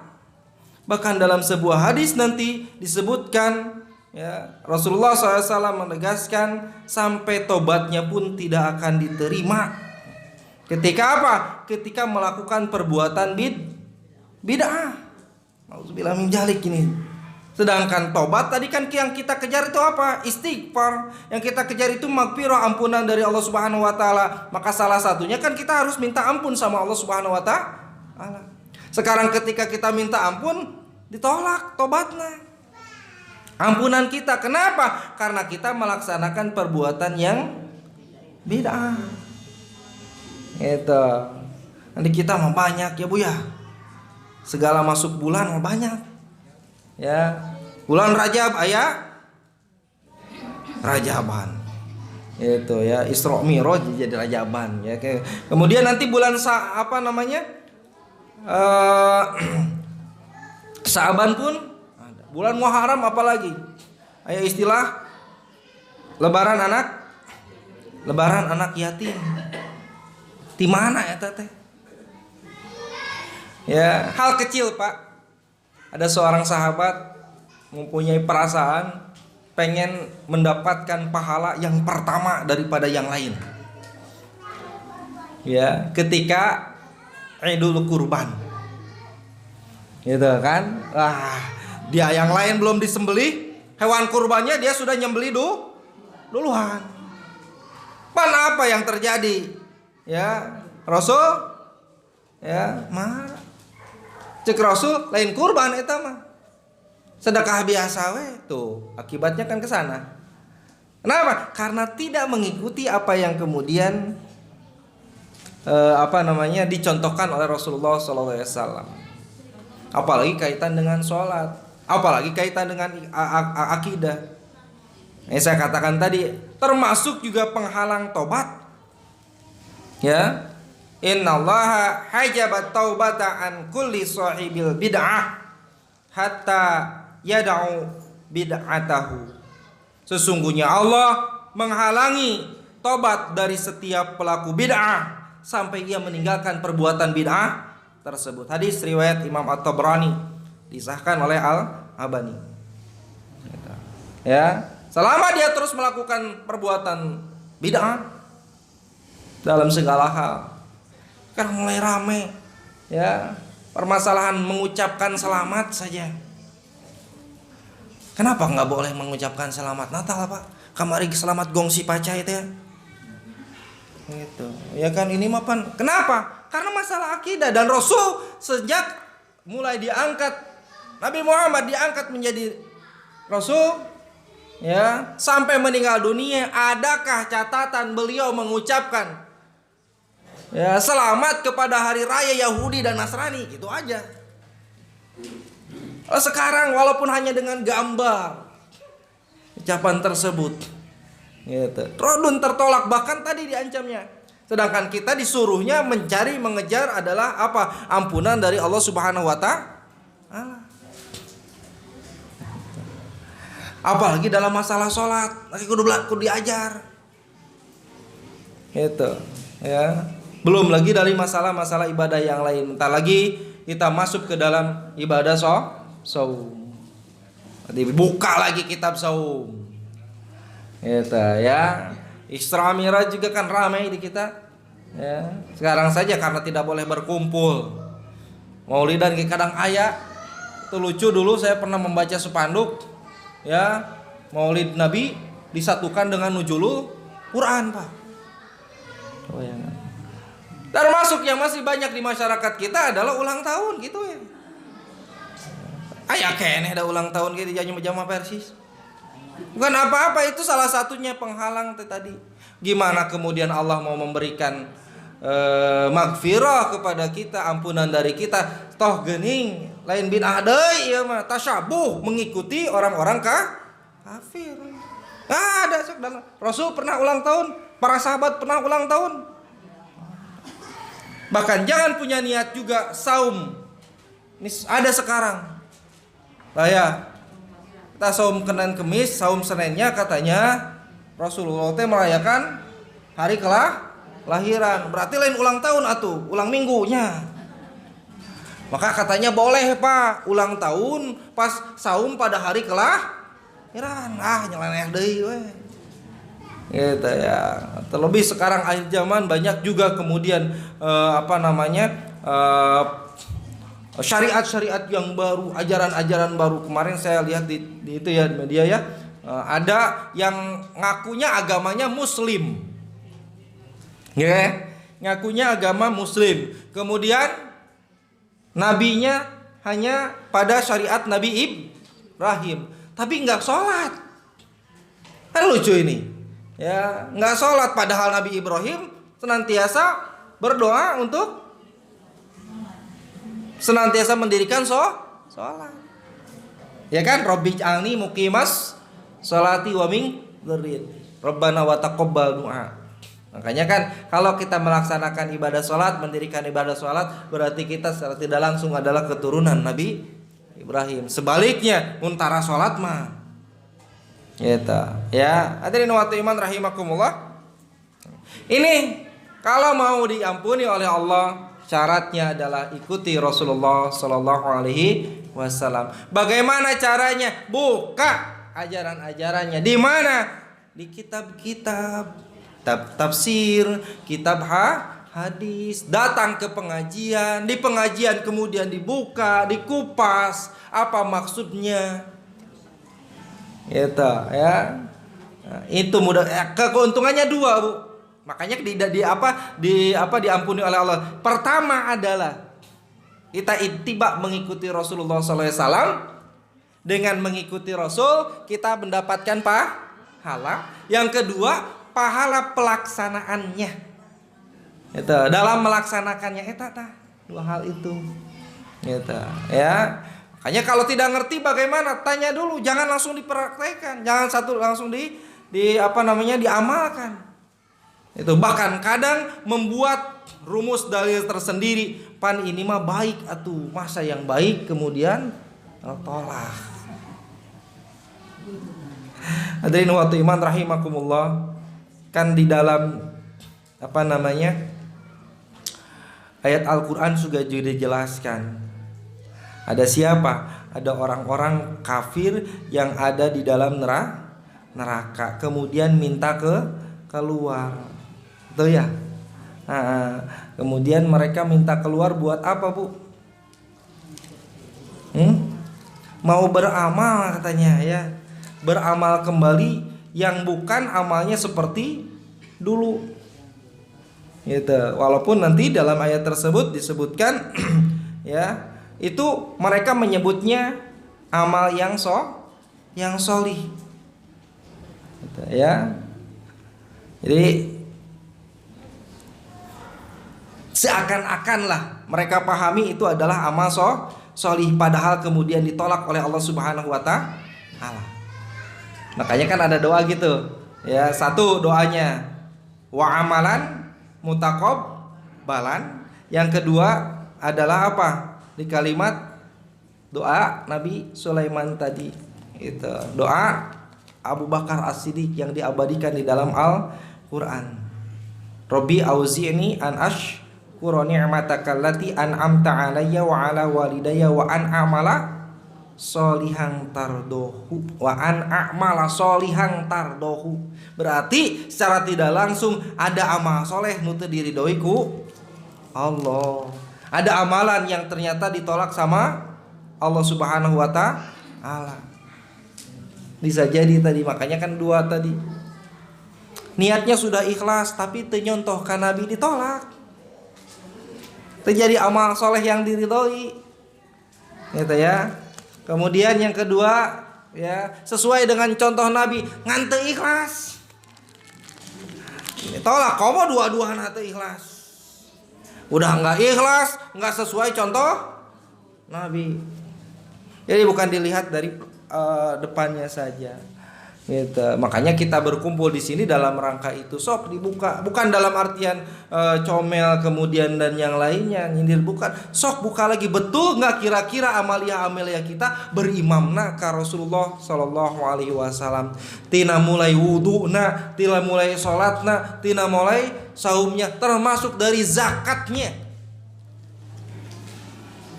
Bahkan dalam sebuah hadis nanti disebutkan, ya, Rasulullah SAW menegaskan sampai tobatnya pun tidak akan diterima. Ketika apa? Ketika melakukan perbuatan bid'ah. Nauzubillah min dzalik ini. Sedangkan tobat tadi kan yang kita kejar itu apa? Istighfar. Yang kita kejar itu magfirah, ampunan dari Allah Subhanahu wa taala. Maka salah satunya kan kita harus minta ampun sama Allah Subhanahu wa taala. Sekarang ketika kita minta ampun, ditolak tobatnya, ampunan kita. Kenapa? Karena kita melaksanakan perbuatan yang bid'ah. Itu. Nanti kita mah banyak, ya Bu, ya. Segala masuk bulan mah banyak. Ya, bulan Rajab aya Rajaban. Itu ya, Isra Mi'raj jadi Rajaban ya. Kemudian nanti bulan Sa'ban pun ada. Bulan Muharram apalagi? Ayo istilah lebaran anak yatim. Di mana ya teh? Ya, hal kecil, Pak. Ada seorang sahabat mempunyai perasaan pengen mendapatkan pahala yang pertama daripada yang lain. Ya, ketika Idul Kurban. Gitu kan? Dia yang lain belum disembelih, hewan kurbannya dia sudah nyembelih duluan. Pan apa yang terjadi? Ya, Rasul ya, marah. Cek Rasul lain kurban eta mah. Sedekah biasa tuh akibatnya kan ke sana. Kenapa? Karena tidak mengikuti apa yang kemudian dicontohkan oleh Rasulullah SAW. Apalagi kaitan dengan sholat, apalagi kaitan dengan akidah. Saya katakan tadi termasuk juga penghalang tobat. Ya, innallaha hajabat taubata an kulli sahibil bid'ah hatta yada'u bid'atahu. Sesungguhnya Allah menghalangi tobat dari setiap pelaku bid'ah sampai ia meninggalkan perbuatan bid'ah tersebut. Hadis riwayat Imam At-Tabrani, disahkan oleh Al-Albani. Ya, selama dia terus melakukan perbuatan bid'ah dalam segala hal, kan mulai rame ya permasalahan mengucapkan selamat saja. Kenapa nggak boleh mengucapkan selamat Natal, Pak? Kamari selamat gongsi paca itu ya. Gitu. Ya kan ini mah pan. Kenapa? Karena masalah akidah, dan Rasul sejak mulai diangkat, Nabi Muhammad diangkat menjadi Rasul ya, sampai meninggal dunia, adakah catatan beliau mengucapkan ya selamat kepada hari raya Yahudi dan Nasrani? Gitu aja. Sekarang walaupun hanya dengan gambar ucapan tersebut gitu, tertolak, bahkan tadi diancamnya. Sedangkan kita disuruhnya mengejar adalah apa? Ampunan dari Allah Subhanahu wa Ta'ala. Apalagi dalam masalah sholat, kudu diajar. Gitu ya. Belum lagi dari masalah-masalah ibadah yang lain. Entar lagi kita masuk ke dalam ibadah saum. Dibuka lagi kitab saum. Gitu ya. Isra Mi'raj juga kan ramai di kita. Ya. Sekarang saja karena tidak boleh berkumpul. Maulidan kadang aya. Itu lucu, dulu saya pernah membaca spanduk ya, Maulid Nabi disatukan dengan nuzulul Quran, Pak. Oh ya. Termasuk yang masih banyak di masyarakat kita adalah ulang tahun gitu ya. Aya keneh ada ulang tahun gitu jama Persis. Bukan apa-apa, itu salah satunya penghalang tadi. Gimana kemudian Allah mau memberikan magfirah kepada kita, ampunan dari kita, toh geuning lain bid'ah deui ieu mah, tasyabuh mengikuti orang-orang kafir. Ada sok dalam Rasul pernah ulang tahun, para sahabat pernah ulang tahun. Bahkan jangan punya niat juga saum. Ini ada sekarang. Ya, kita saum Senin Kemis, saum Seninnya katanya Rasulullah teh merayakan hari kelahiran. Berarti lain ulang tahun atuh, ulang minggunya. Maka katanya boleh, Pak, ulang tahun pas saum pada hari kelahiran. Nyeleneh deui we. Gitu ya. Terlebih sekarang akhir zaman banyak juga kemudian syariat-syariat yang baru, ajaran-ajaran baru. Kemarin saya lihat di itu ya, di media ya, ada yang ngakunya agamanya Muslim, ya, ngakunya agama Muslim. Kemudian nabinya hanya pada syariat Nabi Ibrahim, tapi nggak sholat. Kan lucu ini, ya, nggak sholat padahal Nabi Ibrahim senantiasa berdoa untuk senantiasa mendirikan sholat. Ya kan, Robbi ij'alni muqimas sholati wa min dzurriyyati. Rabbana wa taqabbal du'a. Makanya kan kalau kita melaksanakan ibadah sholat, mendirikan ibadah sholat, berarti kita secara tidak langsung adalah keturunan Nabi Ibrahim. Sebaliknya, muntara sholat mah gitu. Ya, hadirin wa iman rahimakumullah. Ini kalau mau diampuni oleh Allah, syaratnya adalah ikuti Rasulullah Sallallahu Alaihi Wasallam. Bagaimana caranya? Buka ajaran-ajarannya. Di mana? Di kitab-kitab, tafsir, kitab hadis. Datang ke pengajian. Di pengajian kemudian dibuka, dikupas. Apa maksudnya? Gitu ya. Nah, itu mudah. Keuntungannya dua, Bu. Makanya diampuni oleh Allah. Pertama adalah kita ittiba mengikuti Rasulullah SAW. Dengan mengikuti Rasul kita mendapatkan pahala. Yang kedua, pahala pelaksanaannya. Itu dalam melaksanakannya dua hal itu. Gitu ya. Makanya kalau tidak ngerti bagaimana, tanya dulu, jangan langsung dipraktekkan, jangan langsung diamalkan. Itu bahkan kadang membuat rumus dalil tersendiri. Pan ini mah baik atuh, masa yang baik kemudian tolak. Hadirin wa iman rahimakumullah. Kan di dalam ayat Al-Qur'an juga dijelaskan. Ada siapa? Ada orang-orang kafir yang ada di dalam neraka, kemudian minta keluar. Betul ya? Kemudian mereka minta keluar buat apa, Bu? Mau beramal katanya ya. Beramal kembali yang bukan amalnya seperti dulu. Gitu. Walaupun nanti dalam ayat tersebut disebutkan ya, itu mereka menyebutnya amal yang sholih. Gitu, ya. Jadi seakan-akanlah mereka pahami itu adalah amal sholih, padahal kemudian ditolak oleh Allah Subhanahu wa Ta'ala. Makanya kan ada doa gitu. Ya, satu doanya wa amalan mutaqabbalan. Yang kedua adalah apa? Di kalimat doa Nabi Sulaiman tadi. Itu doa Abu Bakar As-Siddiq yang diabadikan di dalam Al-Qur'an. Rabbi auzi'ni an ashkura ni'mataka allati an'amta 'alayya wa 'ala walidayya wa an a'mala sholihan tardohu wa an a'mala sholihan tardohu. Berarti secara tidak langsung ada amal soleh nu teu diridhoi ku Allah. Ada amalan yang ternyata ditolak sama Allah Subhanahu wa Ta'ala. Bisa jadi tadi, makanya kan dua tadi. Niatnya sudah ikhlas tapi teu nyontohkan Nabi, ditolak. Terjadi amal soleh yang diridhoi. Gitu ya. Kemudian yang kedua ya, sesuai dengan contoh Nabi, ngan teu ikhlas. Ditolak, komo dua-duana teu ikhlas. Udah enggak ikhlas, enggak sesuai contoh Nabi. Jadi bukan dilihat dari depannya saja. Gitu. Makanya kita berkumpul di sini dalam rangka itu, sok dibuka, bukan dalam artian comel kemudian dan yang lainnya nyindir, bukan. Sok buka lagi, betul nggak kira-kira amalia kita berimamna ka Rasulullah Sallallahu Alaihi Wasallam. Tina mulai wudu'na, tina mulai sholatna, tina mulai saumnya, termasuk dari zakatnya.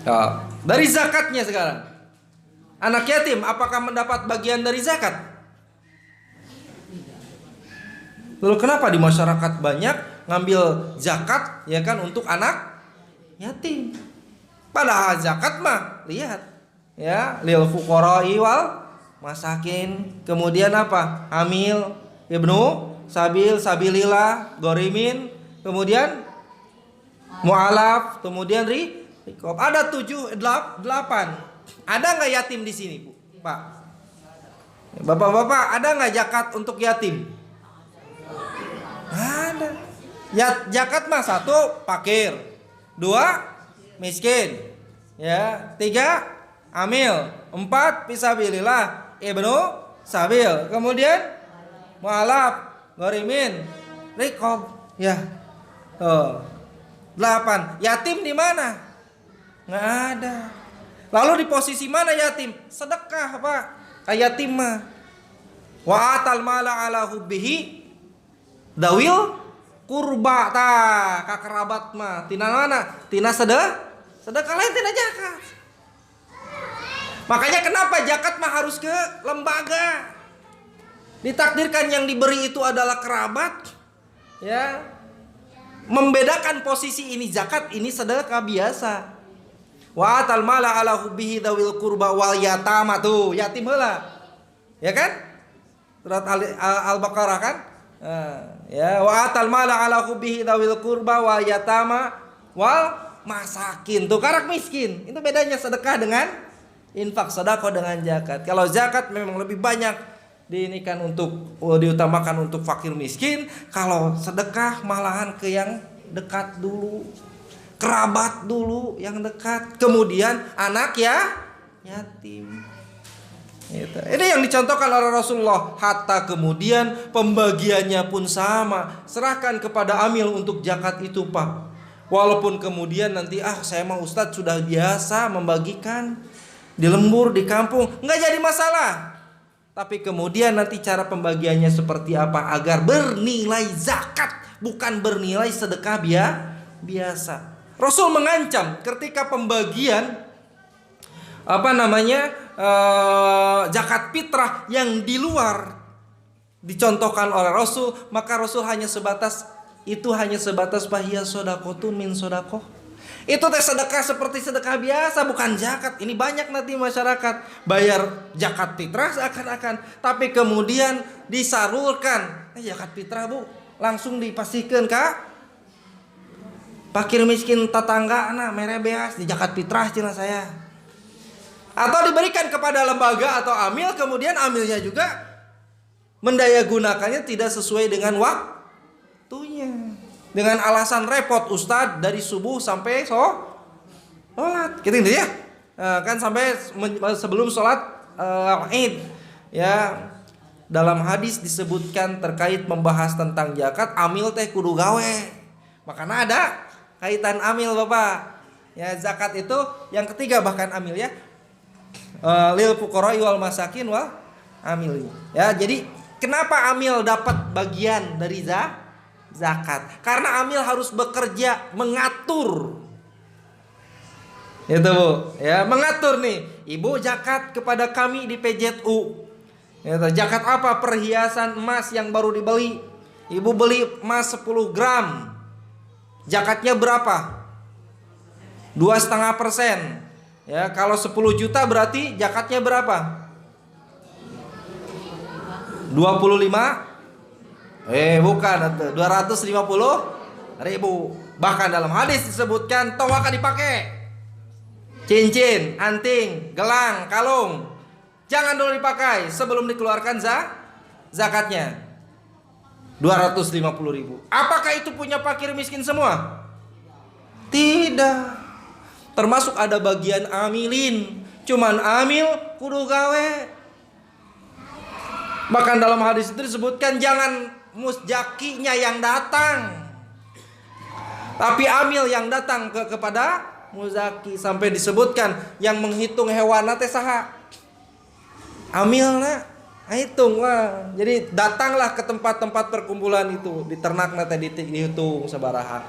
Ya, dari zakatnya sekarang. Anak yatim apakah mendapat bagian dari zakat? Lalu kenapa di masyarakat banyak ngambil zakat ya kan untuk anak yatim? Padahal zakat mah lihat ya, lil fuqara'i wal masakin. Kemudian apa? Hamil, ibnu sabilillah, gorimin, kemudian mu'alaf, kemudian riqab. Ada 8. Ada nggak yatim di sini, Bu? Pak, bapak-bapak, ada nggak zakat untuk yatim? Ada. Zakat mah 1 fakir, 2 miskin, ya 3 amil, 4 fisabilillah ibnu sabil, kemudian mu'alaf, Gorimin, rikob, ya. Oh. 8. Yatim di mana? Nggak ada. Lalu di posisi mana yatim? Sedekah, Pak. Kayak yatim mah. Wa atal mala ala hubbihi dawil kurba ta kakerabat mah. Tina mana? Tina sedekah lain tina zakat. Makanya kenapa zakat mah harus ke lembaga? Ditakdirkan yang diberi itu adalah kerabat, ya. Membedakan posisi ini zakat, ini sedekah biasa. Wa atal mala ala hubbihi dawil qurba wal yatama, tuh yatim heula. Ya kan? Surat Al-Baqarah kan? Ya, wa atal mala ala hubbihi dawil qurba wal yatama wal masakin. Tuh karak miskin. Itu bedanya sedekah dengan infak, sedekah dengan zakat. Kalau zakat memang lebih banyak diinikan untuk diutamakan untuk fakir miskin. Kalau sedekah malahan ke yang dekat dulu, kerabat dulu yang dekat, kemudian anak ya yatim. Gitu. Ini yang dicontohkan oleh Rasulullah. Hatta kemudian pembagiannya pun sama, serahkan kepada amil untuk zakat itu, Pak. Walaupun kemudian nanti saya mah Ustadz sudah biasa membagikan di lembur di kampung, nggak jadi masalah. Tapi kemudian nanti cara pembagiannya seperti apa agar bernilai zakat, bukan bernilai sedekah biasa. Rasul mengancam ketika pembagian zakat fitrah yang di luar dicontohkan oleh Rasul, maka Rasul hanya sebatas bahia sodakotun min sodakoh. Itu teh sedekah seperti sedekah biasa, bukan zakat. Ini banyak nanti masyarakat bayar zakat fitrah seakan-akan, tapi kemudian disalurkan zakat fitrah, Bu, langsung dipastikan Kak fakir miskin tetangga mere beas di zakat fitrah cina saya. Atau diberikan kepada lembaga atau amil, kemudian amilnya juga mendayagunakannya tidak sesuai dengan waktunya. Dengan alasan repot Ustadz dari subuh sampai sholat, gitu ya. Kan sampai sebelum sholat Id. Ya, dalam hadis disebutkan terkait membahas tentang zakat, amil teh kudu gawe. Makanya ada kaitan amil, Bapak. Ya, zakat itu yang ketiga bahkan amil ya. Lil fuqara wal masakin wal amil. Ya, jadi kenapa amil dapat bagian dari zakat? Karena amil harus bekerja mengatur. Itu, Bu. Ya, mengatur nih. Ibu zakat kepada kami di PJU. Gitu. Zakat apa? Perhiasan emas yang baru dibeli. Ibu beli emas 10 gram. Zakatnya berapa? 2,5%. Ya, kalau 10 juta berarti zakatnya berapa? 25? Bukan, 250.000. Bahkan dalam hadis disebutkan tong akan dipakai. Cincin, anting, gelang, kalung, jangan dulu dipakai sebelum dikeluarkan zakatnya. 250.000. Apakah itu punya fakir miskin semua? Tidak. Termasuk ada bagian amilin. Cuman amil kudu gawe. Bahkan dalam hadis itu disebutkan jangan musjakinya yang datang, tapi amil yang datang kepada muzaki. Sampai disebutkan yang menghitung hewan teh saha? Amilna hitung. Wah, jadi datanglah ke tempat-tempat perkumpulan itu, di ternak teh dihitung sabaraha.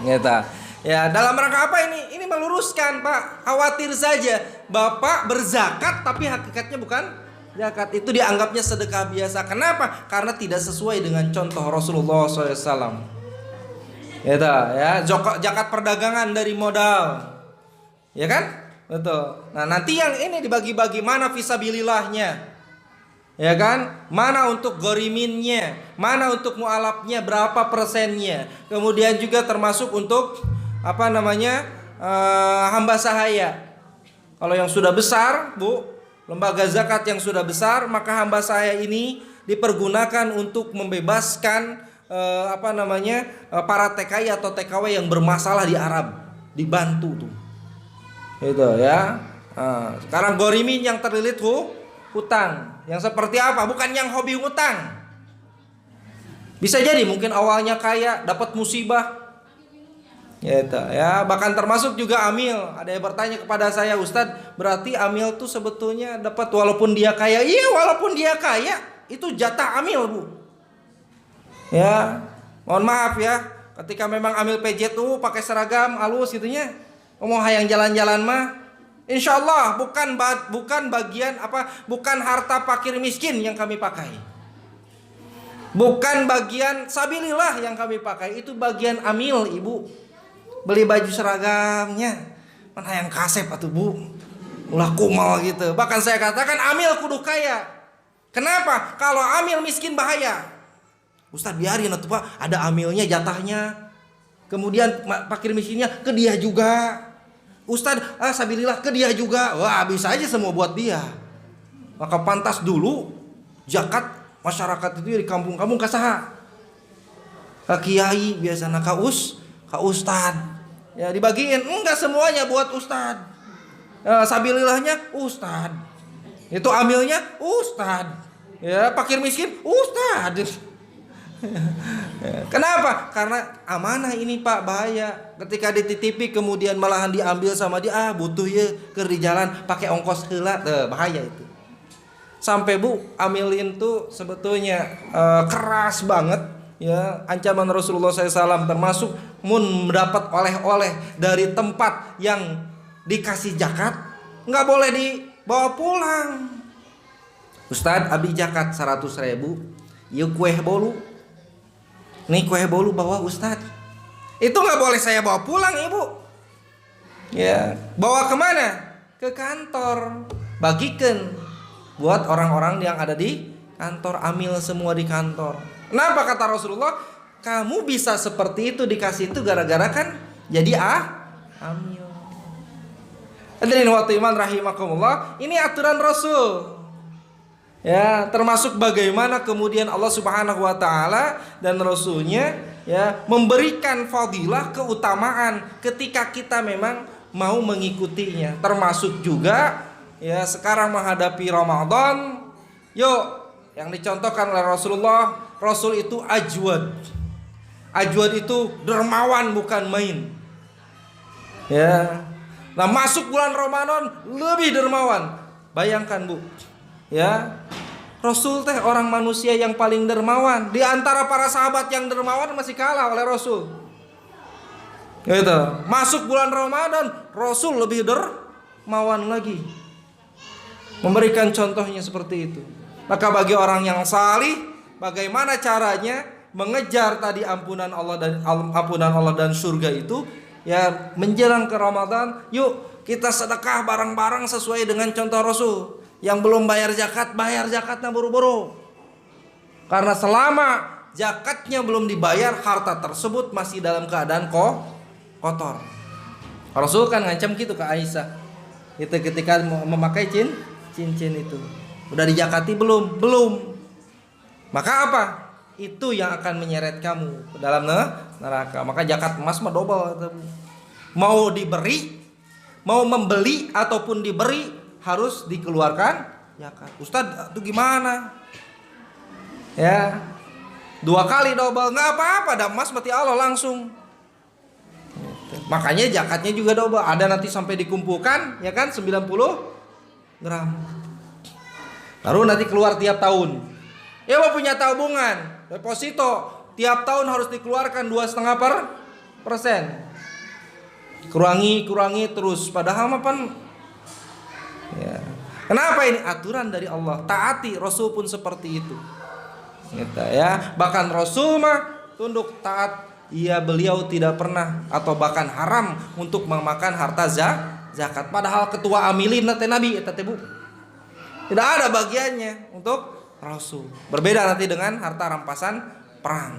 Nyata. Ya, dalam rangka apa ini? Ini meluruskan, Pak. Khawatir saja Bapak berzakat tapi hakikatnya bukan zakat, itu dianggapnya sedekah biasa. Kenapa? Karena tidak sesuai dengan contoh Rasulullah SAW. Ya, zakat perdagangan dari modal, ya kan? Betul. Nah, nanti yang ini dibagi-bagi, mana fisabilillahnya, ya kan? Mana untuk goriminnya, mana untuk mualafnya, berapa persennya. Kemudian juga termasuk untuk hamba sahaya. Kalau yang sudah besar, Bu, lembaga zakat yang sudah besar, maka hamba saya ini dipergunakan untuk membebaskan para TKI atau TKW yang bermasalah di Arab, dibantu tuh. Itu ya. Sekarang gorimin yang terlilit hutang. Yang seperti apa? Bukan yang hobi hutang. Bisa jadi mungkin awalnya kaya, dapat musibah. Gitu, ya, bahkan termasuk juga amil. Ada yang bertanya kepada saya, Ustadz, berarti amil tuh sebetulnya dapat walaupun dia kaya? Iya, walaupun dia kaya, itu jatah amil, Bu. Ya, mohon maaf ya, ketika memang amil PJ tuh pakai seragam halus gitunya, mau hayang jalan-jalan mah, insya Allah bukan bagian bukan harta fakir miskin yang kami pakai. Bukan bagian sabilillah yang kami pakai, itu bagian amil, Ibu. Beli baju seragamnya, mana yang kasep atuh, Bu, ulah kumal gitu. Bahkan saya katakan amil kudu kaya. Kenapa? Kalau amil miskin bahaya. Ustadz, biarin atuh Pak, ada amilnya jatahnya. Kemudian fakir miskinnya ke dia juga. Ustadz, sabilillah ke dia juga. Wah, bisa aja semua buat dia. Maka pantas dulu zakat masyarakat itu di kampung-kampung kasaha. Ka kiai biasana ka ustad. Ya dibagiin, enggak semuanya buat ustad. Sabilillahnya ustad. Itu amilnya ustad. Ya, fakir miskin ustad. Kenapa? Karena amanah ini Pak, bahaya. Ketika dititipi kemudian malahan diambil sama dia, butuh ya keur di jalan pakai ongkos heula, bahaya itu. Sampai Bu, amilin tuh sebetulnya keras banget. Ya, ancaman Rasulullah SAW termasuk mendapat oleh-oleh dari tempat yang dikasih zakat, nggak boleh dibawa pulang. Ustadz, abi zakat 100.000, yuk kue bolu. Nih kue bolu bawa Ustadz. Itu nggak boleh saya bawa pulang, Ibu. Ya, bawa kemana? Ke kantor. Bagikan buat orang-orang yang ada di kantor, amil semua di kantor. Kenapa kata Rasulullah? Kamu bisa seperti itu dikasih itu gara-gara kan jadi amil. Hadirin wa iman rahimakumullah, ini aturan Rasul. Ya, termasuk bagaimana kemudian Allah Subhanahu wa taala dan Rasulnya ya memberikan fadilah, keutamaan ketika kita memang mau mengikutinya. Termasuk juga ya sekarang menghadapi Ramadan, yuk yang dicontohkan oleh Rasulullah, Rasul itu ajwad. Ajwad itu dermawan bukan main. Ya. Nah, masuk bulan Ramadan lebih dermawan. Bayangkan, Bu. Ya. Rasul teh orang manusia yang paling dermawan. Di antara para sahabat yang dermawan masih kalah oleh Rasul. Gitu. Masuk bulan Ramadan, Rasul lebih dermawan lagi. Memberikan contohnya seperti itu. Maka bagi orang yang salih, bagaimana caranya mengejar tadi ampunan Allah dan surga itu? Ya, menjelang ke Ramadan, yuk kita sedekah bareng-bareng sesuai dengan contoh Rasul. Yang belum bayar zakat, bayar zakatnya buru-buru. Karena selama zakatnya belum dibayar, harta tersebut masih dalam keadaan kotor. Rasul kan ngancam gitu ke Aisyah. Itu ketika memakai cincin itu. Udah dijakati belum? Belum. Maka apa? Itu yang akan menyeret kamu ke dalam neraka. Maka zakat emas mah double. Mau diberi, mau membeli ataupun diberi, harus dikeluarkan zakat. Ustadz, itu gimana? Ya, 2 kali double, nggak apa-apa. Dah emas mati Allah langsung. Makanya zakatnya juga double. Ada nanti sampai dikumpulkan, ya kan, 90 gram. Baru nanti keluar tiap tahun. Ya, mau punya tabungan, deposito tiap tahun harus dikeluarkan 2,5%. Kurangi terus. Padahal mah ya. Kenapa ini? Aturan dari Allah. Taati. Rasul pun seperti itu. Gitu ya. Bahkan Rasul mah tunduk taat. Beliau tidak pernah atau bahkan haram untuk memakan harta zakat. Padahal ketua amilin teh Nabi eta teh, Bu. Tidak ada bagiannya untuk Rasul. Berbeda nanti dengan harta rampasan perang.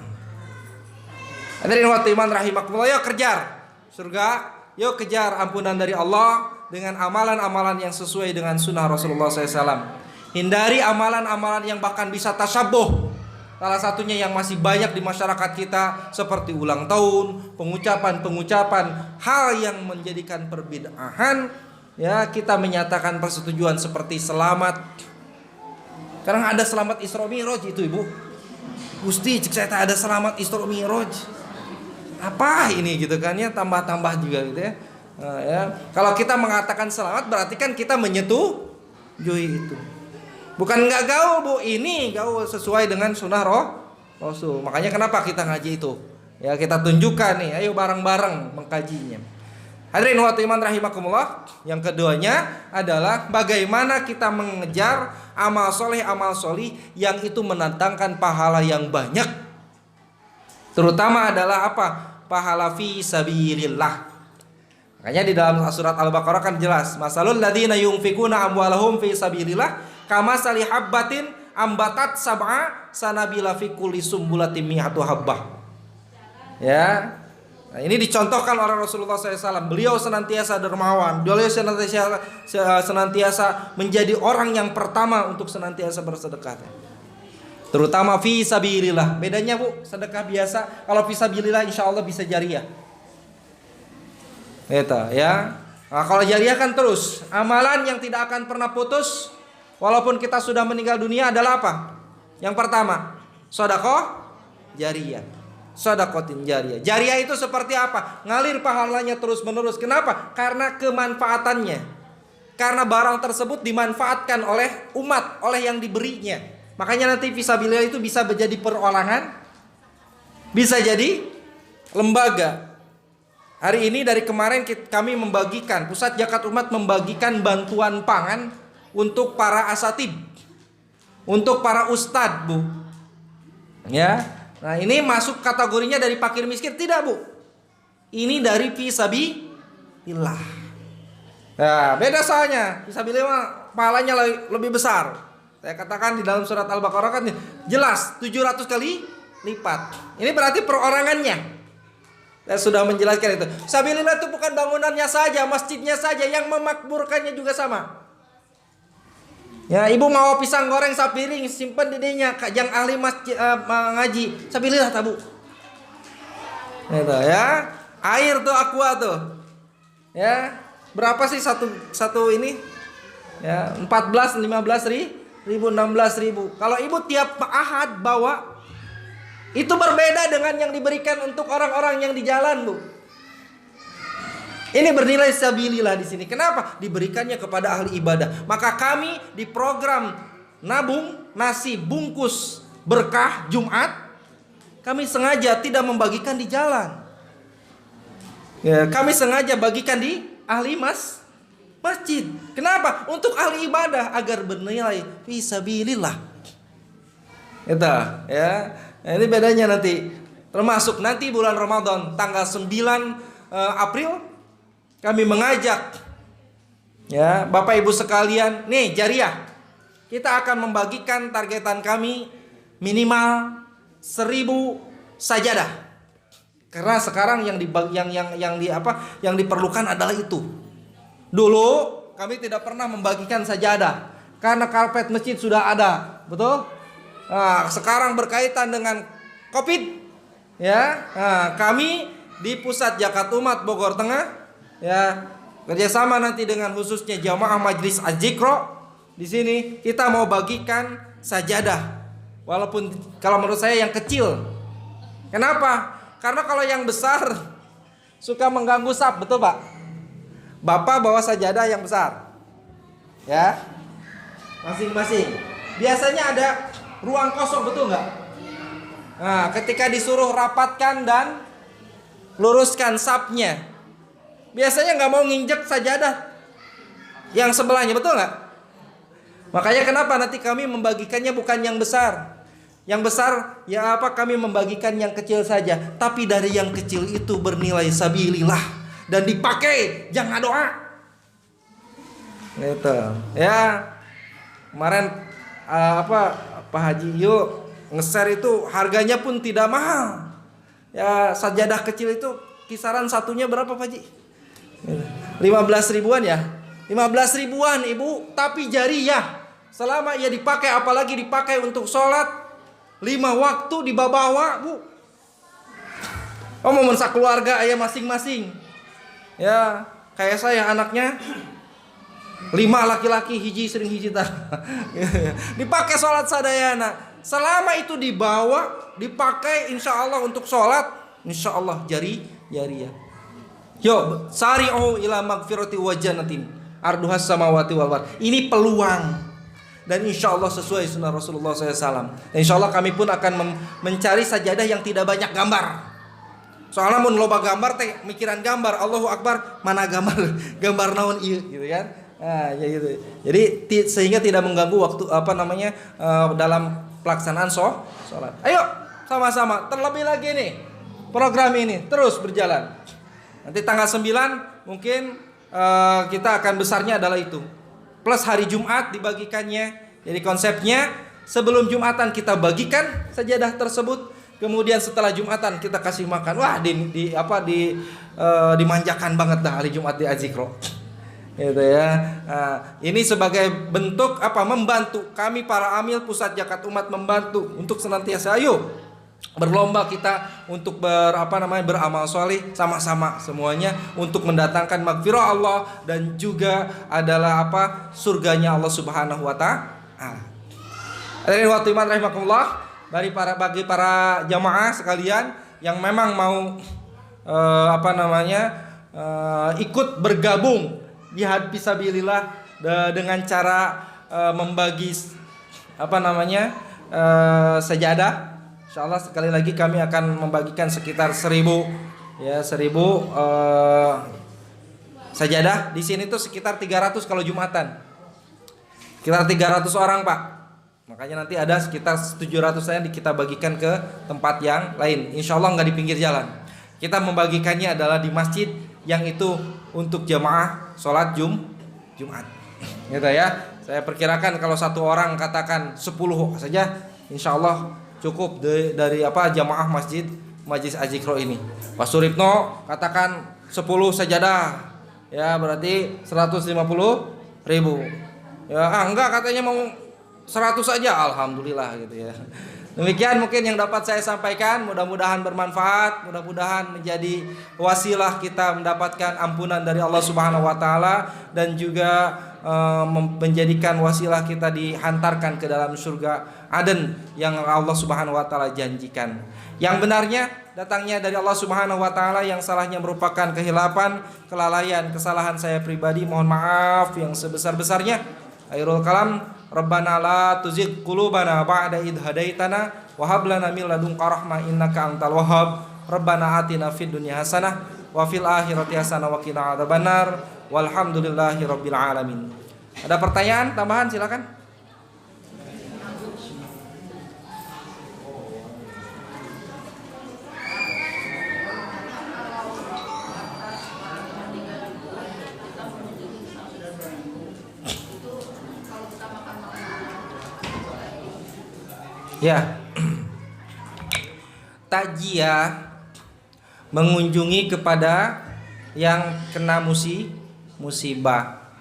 Hadirin wa iman rahimakumullah, yuk kejar surga, yuk kejar ampunan dari Allah dengan amalan-amalan yang sesuai dengan sunnah Rasulullah SAW. Hindari amalan-amalan yang bahkan bisa tasyabuh. Salah satunya yang masih banyak di masyarakat kita seperti ulang tahun, pengucapan hal yang menjadikan perbedaan. Ya, kita menyatakan persetujuan seperti selamat. Karena ada selamat Isra Mi'raj itu, Ibu. Gusti cek saya tak ada selamat Isra Mi'raj. Apa ini gitu kan ya, tambah-tambah juga gitu ya. Nah, ya. Kalau kita mengatakan selamat berarti kan kita menyetujui itu. Bukan nggak gaul Bu, ini gaul sesuai dengan sunnah Rasul. Makanya kenapa kita ngaji itu? Ya kita tunjukkan nih, ayo bareng-bareng mengkajinya. Hadirin wa iman rahimakumullah. Yang keduanya adalah bagaimana kita mengejar amal soleh yang itu mendatangkan pahala yang banyak. Terutama adalah apa? Pahala fi sabilillah. Makanya di dalam surat Al-Baqarah kan jelas, masalul ladzina yunfikuna amwalahum fi sabilillah kamasali habbatin ambatat sab'a sanabila fi kulli sumbulatin mi'atu habbah. Ya. Nah, ini dicontohkan oleh Rasulullah SAW. Beliau senantiasa dermawan. Beliau senantiasa menjadi orang yang pertama untuk senantiasa bersedekah. Terutama fi sabilillah. Bedanya Bu, sedekah biasa. Kalau fi sabilillah insya Allah bisa jariah. Gitu ya. Nah, kalau jariah kan terus. Amalan yang tidak akan pernah putus walaupun kita sudah meninggal dunia adalah apa? Yang pertama, sedekah jariah. Sedekatin jariah. Jariah itu seperti apa? Ngalir pahalanya terus menerus. Kenapa? Karena kemanfaatannya. Karena barang tersebut dimanfaatkan oleh umat, oleh yang diberinya. Makanya nanti fisabilillah itu bisa menjadi perorangan, bisa jadi lembaga. Hari ini dari kemarin kami membagikan, Pusat Zakat Umat membagikan bantuan pangan untuk para asatid, untuk para ustadz Bu. Ya. Nah ini masuk kategorinya dari fakir miskin? Tidak Bu. Ini dari fisabilillah. Nah beda soalnya. Fisabilillah pahalanya lebih besar. Saya katakan di dalam surat Al-Baqarah kan jelas 700 kali lipat. Ini berarti perorangannya. Saya sudah menjelaskan itu. Fisabilillah itu bukan bangunannya saja, masjidnya saja, yang memakmurkannya juga sama. Ya, ibu mau pisang goreng sapiring simpan di dinya, yang ahli masjid ngaji. Fisabilillah tabu. Itu ya. Air tuh aqua tuh. Ya. Berapa sih satu ini? Ya, 14, 15 ribu, 16 ribu. Kalau ibu tiap ahad bawa, itu berbeda dengan yang diberikan untuk orang-orang yang di jalan, Bu. Ini bernilai fisabilillah di sini. Kenapa? Diberikannya kepada ahli ibadah. Maka kami di program nabung nasi bungkus berkah Jumat, kami sengaja tidak membagikan di jalan. Ya, kami sengaja bagikan di ahli masjid. Kenapa? Untuk ahli ibadah agar bernilai fisabilillah. Itu ya. Nah, ini bedanya nanti. Termasuk nanti bulan Ramadan tanggal 9 April kami mengajak ya Bapak Ibu sekalian, nih jariah. Kita akan membagikan targetan kami minimal 1000 sajadah. Karena sekarang yang diperlukan adalah itu. Dulu kami tidak pernah membagikan sajadah karena karpet masjid sudah ada, betul? Nah, sekarang berkaitan dengan Covid, ya, nah, kami di Pusat Zakat Umat Bogor Tengah, ya, kerjasama nanti dengan khususnya Jamaah Majlis Az-Zikro di sini kita mau bagikan sajadah, walaupun kalau menurut saya yang kecil. Kenapa? Karena kalau yang besar suka mengganggu saf, betul Pak? Bapak bawa sajadah yang besar, ya, masing-masing. Biasanya ada ruang kosong, betul nggak? Nah, ketika disuruh rapatkan dan luruskan sapnya, biasanya nggak mau nginjek sajadah yang sebelahnya, betul nggak? Makanya kenapa nanti kami membagikannya bukan yang besar. Yang besar ya apa, kami membagikan yang kecil saja. Tapi dari yang kecil itu bernilai sabilillah dan dipakai, jangan doa. Gitu. Ya. Kemarin Pak Haji yuk nge-share itu harganya pun tidak mahal. Ya sajadah kecil itu kisaran satunya berapa Pak Haji? 15 ribuan ya. 15 ribuan Ibu, tapi jariah. Selama ia dipakai, apalagi dipakai untuk sholat 5 waktu dibawa Bu. Oh mau mensak keluarga ayah masing-masing. Ya kayak saya anaknya 5 laki-laki, hiji sering hiji tak. Dipakai sholat sadayana. selama itu dibawa, dipakai insya Allah untuk sholat, insya Allah jariyah. Yo, sari'u ila magfirati wa jannatin arduhas samawati wal ardh. Ini peluang. Dan insya Allah sesuai sunnah Rasulullah SAW. Dan insya Allah kami pun akan mencari sajadah yang tidak banyak gambar. Soalnya mun loba gambar teh mikiran gambar, Allahu Akbar, mana gambar naon ieu gitu kan. Nah, ya gitu. Jadi sehingga tidak mengganggu waktu dalam pelaksanaan sholat. Ayo sama-sama terlebih lagi nih program ini terus berjalan. Nanti tanggal 9 mungkin kita akan besarnya adalah itu. Plus hari Jumat dibagikannya. Jadi konsepnya sebelum Jumatan kita bagikan sajadah tersebut. Kemudian setelah Jumatan kita kasih makan. Wah, dimanjakan banget dah hari Jumat di Azikro. Gitu ya. Ini sebagai bentuk membantu kami para amil pusat zakat umat, membantu untuk senantiasa ayo berlomba kita untuk beramal soleh sama-sama semuanya untuk mendatangkan magfirah Allah dan juga adalah surganya Allah Subhanahu wa taala. Hadirin wa hadirat rahimakumullah, bagi para jamaah sekalian yang memang mau ikut bergabung jihad fisabilillah dengan cara membagi sajadah. Insyaallah sekali lagi kami akan membagikan sekitar 1000 sajadah. Di sini tuh sekitar 300 kalau Jumatan. Sekitar 300 orang, Pak. Makanya nanti ada sekitar 700-nya kita bagikan ke tempat yang lain. Insyaallah nggak di pinggir jalan. Kita membagikannya adalah di masjid yang itu untuk jamaah sholat Jumat. Gitu ya. Saya perkirakan kalau satu orang katakan 10 saja, insyaallah cukup dari jamaah masjid Majlis Azikro ini. Pak Suripno katakan 10 sajadah, ya berarti 150.000. Ya enggak, katanya mau 100 saja, alhamdulillah gitu ya. Demikian mungkin yang dapat saya sampaikan, mudah-mudahan bermanfaat, mudah-mudahan menjadi wasilah kita mendapatkan ampunan dari Allah Subhanahu wa taala dan juga menjadikan wasilah kita dihantarkan ke dalam surga Aden yang Allah Subhanahu wa taala janjikan. Yang benarnya datangnya dari Allah Subhanahu wa taala, yang salahnya merupakan kehilapan, kelalaian, kesalahan saya pribadi, mohon maaf yang sebesar-besarnya. Akhirul kalam, Rabbana la tuzigh qulubana ba'da idh hadaitana wa hab lana min ladunka rahmah innaka antal wahhab. Rabbana atina fid dunya hasanah wa fil akhirati hasanah wa qina adzabannar. Walhamdulillahi rabbil alamin. Ada pertanyaan tambahan, silakan. Ya. Takziah mengunjungi kepada yang kena musibah,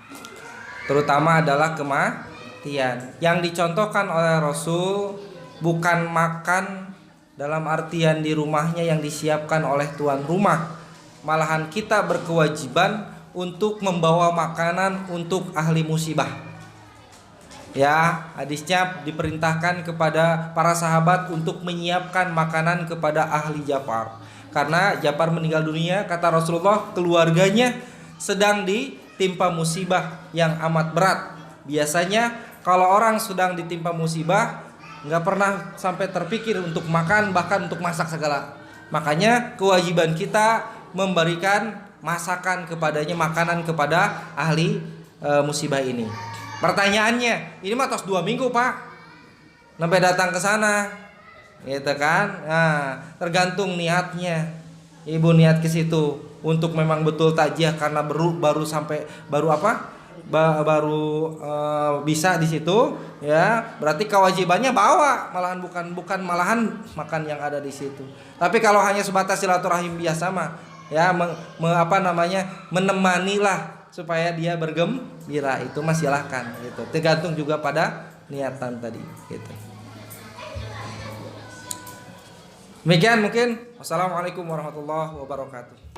terutama adalah kematian. Yang dicontohkan oleh Rasul bukan makan dalam artian di rumahnya yang disiapkan oleh tuan rumah, malahan kita berkewajiban untuk membawa makanan untuk ahli musibah. Ya, hadisnya diperintahkan kepada para sahabat untuk menyiapkan makanan kepada ahli Ja'far. Karena Ja'far meninggal dunia, kata Rasulullah, keluarganya sedang ditimpa musibah yang amat berat. Biasanya kalau orang sedang ditimpa musibah, nggak pernah sampai terpikir untuk makan, bahkan untuk masak segala. Makanya kewajiban kita memberikan masakan kepadanya, makanan kepada ahli musibah ini. Pertanyaannya, ini mah tos 2 minggu Pak, sampai datang ke sana, gitu kan? Nah, tergantung niatnya. Ibu niat ke situ untuk memang betul takziah karena baru bisa di situ, ya berarti kewajibannya bawa, malahan bukan malahan makan yang ada di situ. Tapi kalau hanya sebatas silaturahim biasa mah, ya menemanilah supaya dia bergembira, itu mah silahkan gitu. Tergantung juga pada niatan tadi gitu. Demikian mungkin. Wassalamualaikum warahmatullahi wabarakatuh.